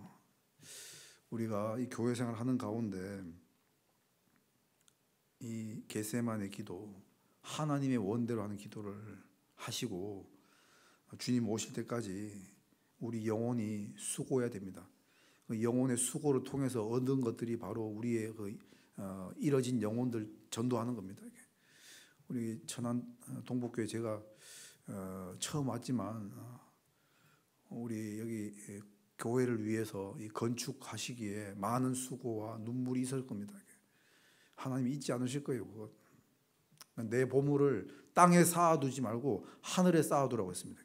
우리가 이 교회 생활 하는 가운데 이 겟세마네 기도, 하나님의 원대로 하는 기도를 하시고 주님 오실 때까지 우리 영혼이 수고해야 됩니다. 그 영혼의 수고를 통해서 얻은 것들이 바로 우리의 잃어진 영혼들 전도하는 겁니다. 우리 천안 동북교회 제가 처음 왔지만 우리 여기 교회를 위해서 이 건축하시기에 많은 수고와 눈물이 있을 겁니다. 하나님이 잊지 않으실 거예요. 그거. 내 보물을 땅에 쌓아두지 말고 하늘에 쌓아두라고 했습니다.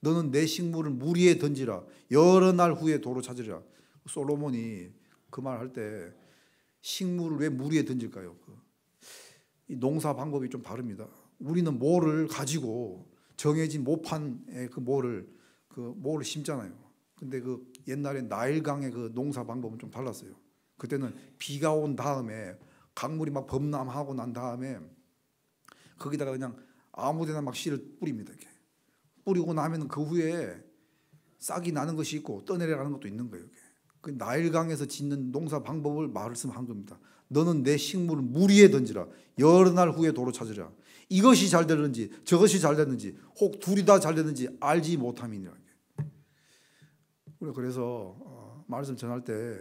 너는 내 식물을 물 위에 던지라. 여러 날 후에 도로 찾으리라. 솔로몬이 그 말 할 때 식물을 왜 물 위에 던질까요? 이 농사 방법이 좀 다릅니다. 우리는 모를 가지고 정해진 모판에 그 모를 심잖아요. 근데 그 옛날에 나일강의 그 농사 방법은 좀 달랐어요. 그때는 비가 온 다음에 강물이 막 범람하고 난 다음에 거기다가 그냥 아무데나 막 씨를 뿌립니다. 이렇게. 뿌리고 나면 그 후에 싹이 나는 것이 있고 떠내려가는 것도 있는 거예요. 그 나일강에서 짓는 농사 방법을 말씀한 겁니다. 너는 내 식물을 물 위에 던지라. 여러 날 후에 도로 찾으라. 이것이 잘 되는지 저것이 잘 됐는지 혹 둘이 다 잘 됐는지 알지 못함이니라. 그래서 말씀 전할 때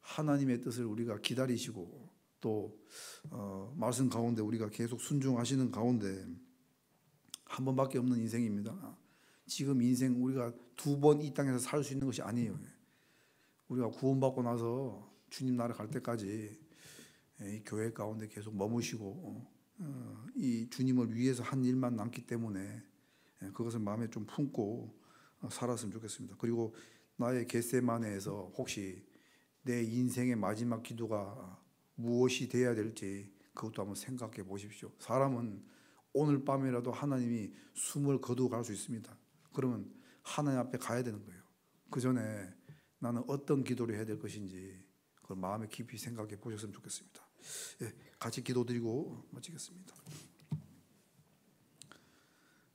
하나님의 뜻을 우리가 기다리시고 또 말씀 가운데 우리가 계속 순종하시는 가운데 한 번밖에 없는 인생입니다. 지금 인생 우리가 두 번 이 땅에서 살 수 있는 것이 아니에요. 우리가 구원받고 나서 주님 나라 갈 때까지 이 교회 가운데 계속 머무시고 이 주님을 위해서 한 일만 남기 때문에 그것을 마음에 좀 품고 살았으면 좋겠습니다. 그리고 나의 겟세마네에서 혹시 내 인생의 마지막 기도가 무엇이 돼야 될지 그것도 한번 생각해 보십시오. 사람은 오늘 밤이라도 하나님이 숨을 거두어 갈 수 있습니다. 그러면 하나님 앞에 가야 되는 거예요. 그 전에 나는 어떤 기도를 해야 될 것인지 그걸 마음에 깊이 생각해 보셨으면 좋겠습니다. 같이 기도드리고 마치겠습니다.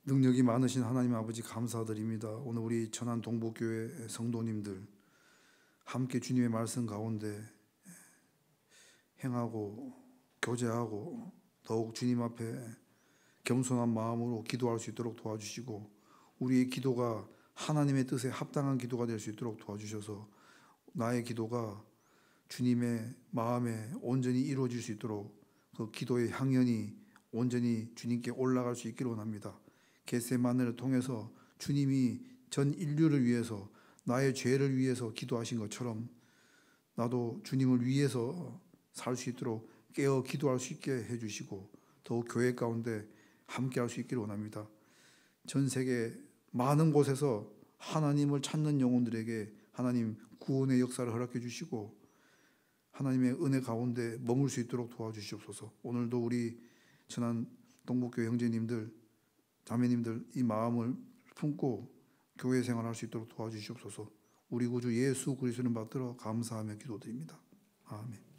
능력이 많으신 하나님 아버지 감사드립니다. 오늘 우리 천안 동북교회 성도님들 함께 주님의 말씀 가운데 행하고 교제하고 더욱 주님 앞에 겸손한 마음으로 기도할 수 있도록 도와주시고 우리의 기도가 하나님의 뜻에 합당한 기도가 될 수 있도록 도와주셔서 나의 기도가 주님의 마음에 온전히 이루어질 수 있도록 그 기도의 향연이 온전히 주님께 올라갈 수 있기를 원합니다. 겟세마네를 통해서 주님이 전 인류를 위해서 나의 죄를 위해서 기도하신 것처럼 나도 주님을 위해서 살 수 있도록 깨어 기도할 수 있게 해주시고 더욱 교회 가운데 함께 할 수 있기를 원합니다. 전 세계 많은 곳에서 하나님을 찾는 영혼들에게 하나님 구원의 역사를 허락해 주시고 하나님의 은혜 가운데 머물 수 있도록 도와주시옵소서. 오늘도 우리 천안 동북교회 형제님들 자매님들 이 마음을 품고 교회 생활할 수 있도록 도와주시옵소서. 우리 구주 예수 그리스도를 받들어 감사하며 기도드립니다. 아멘.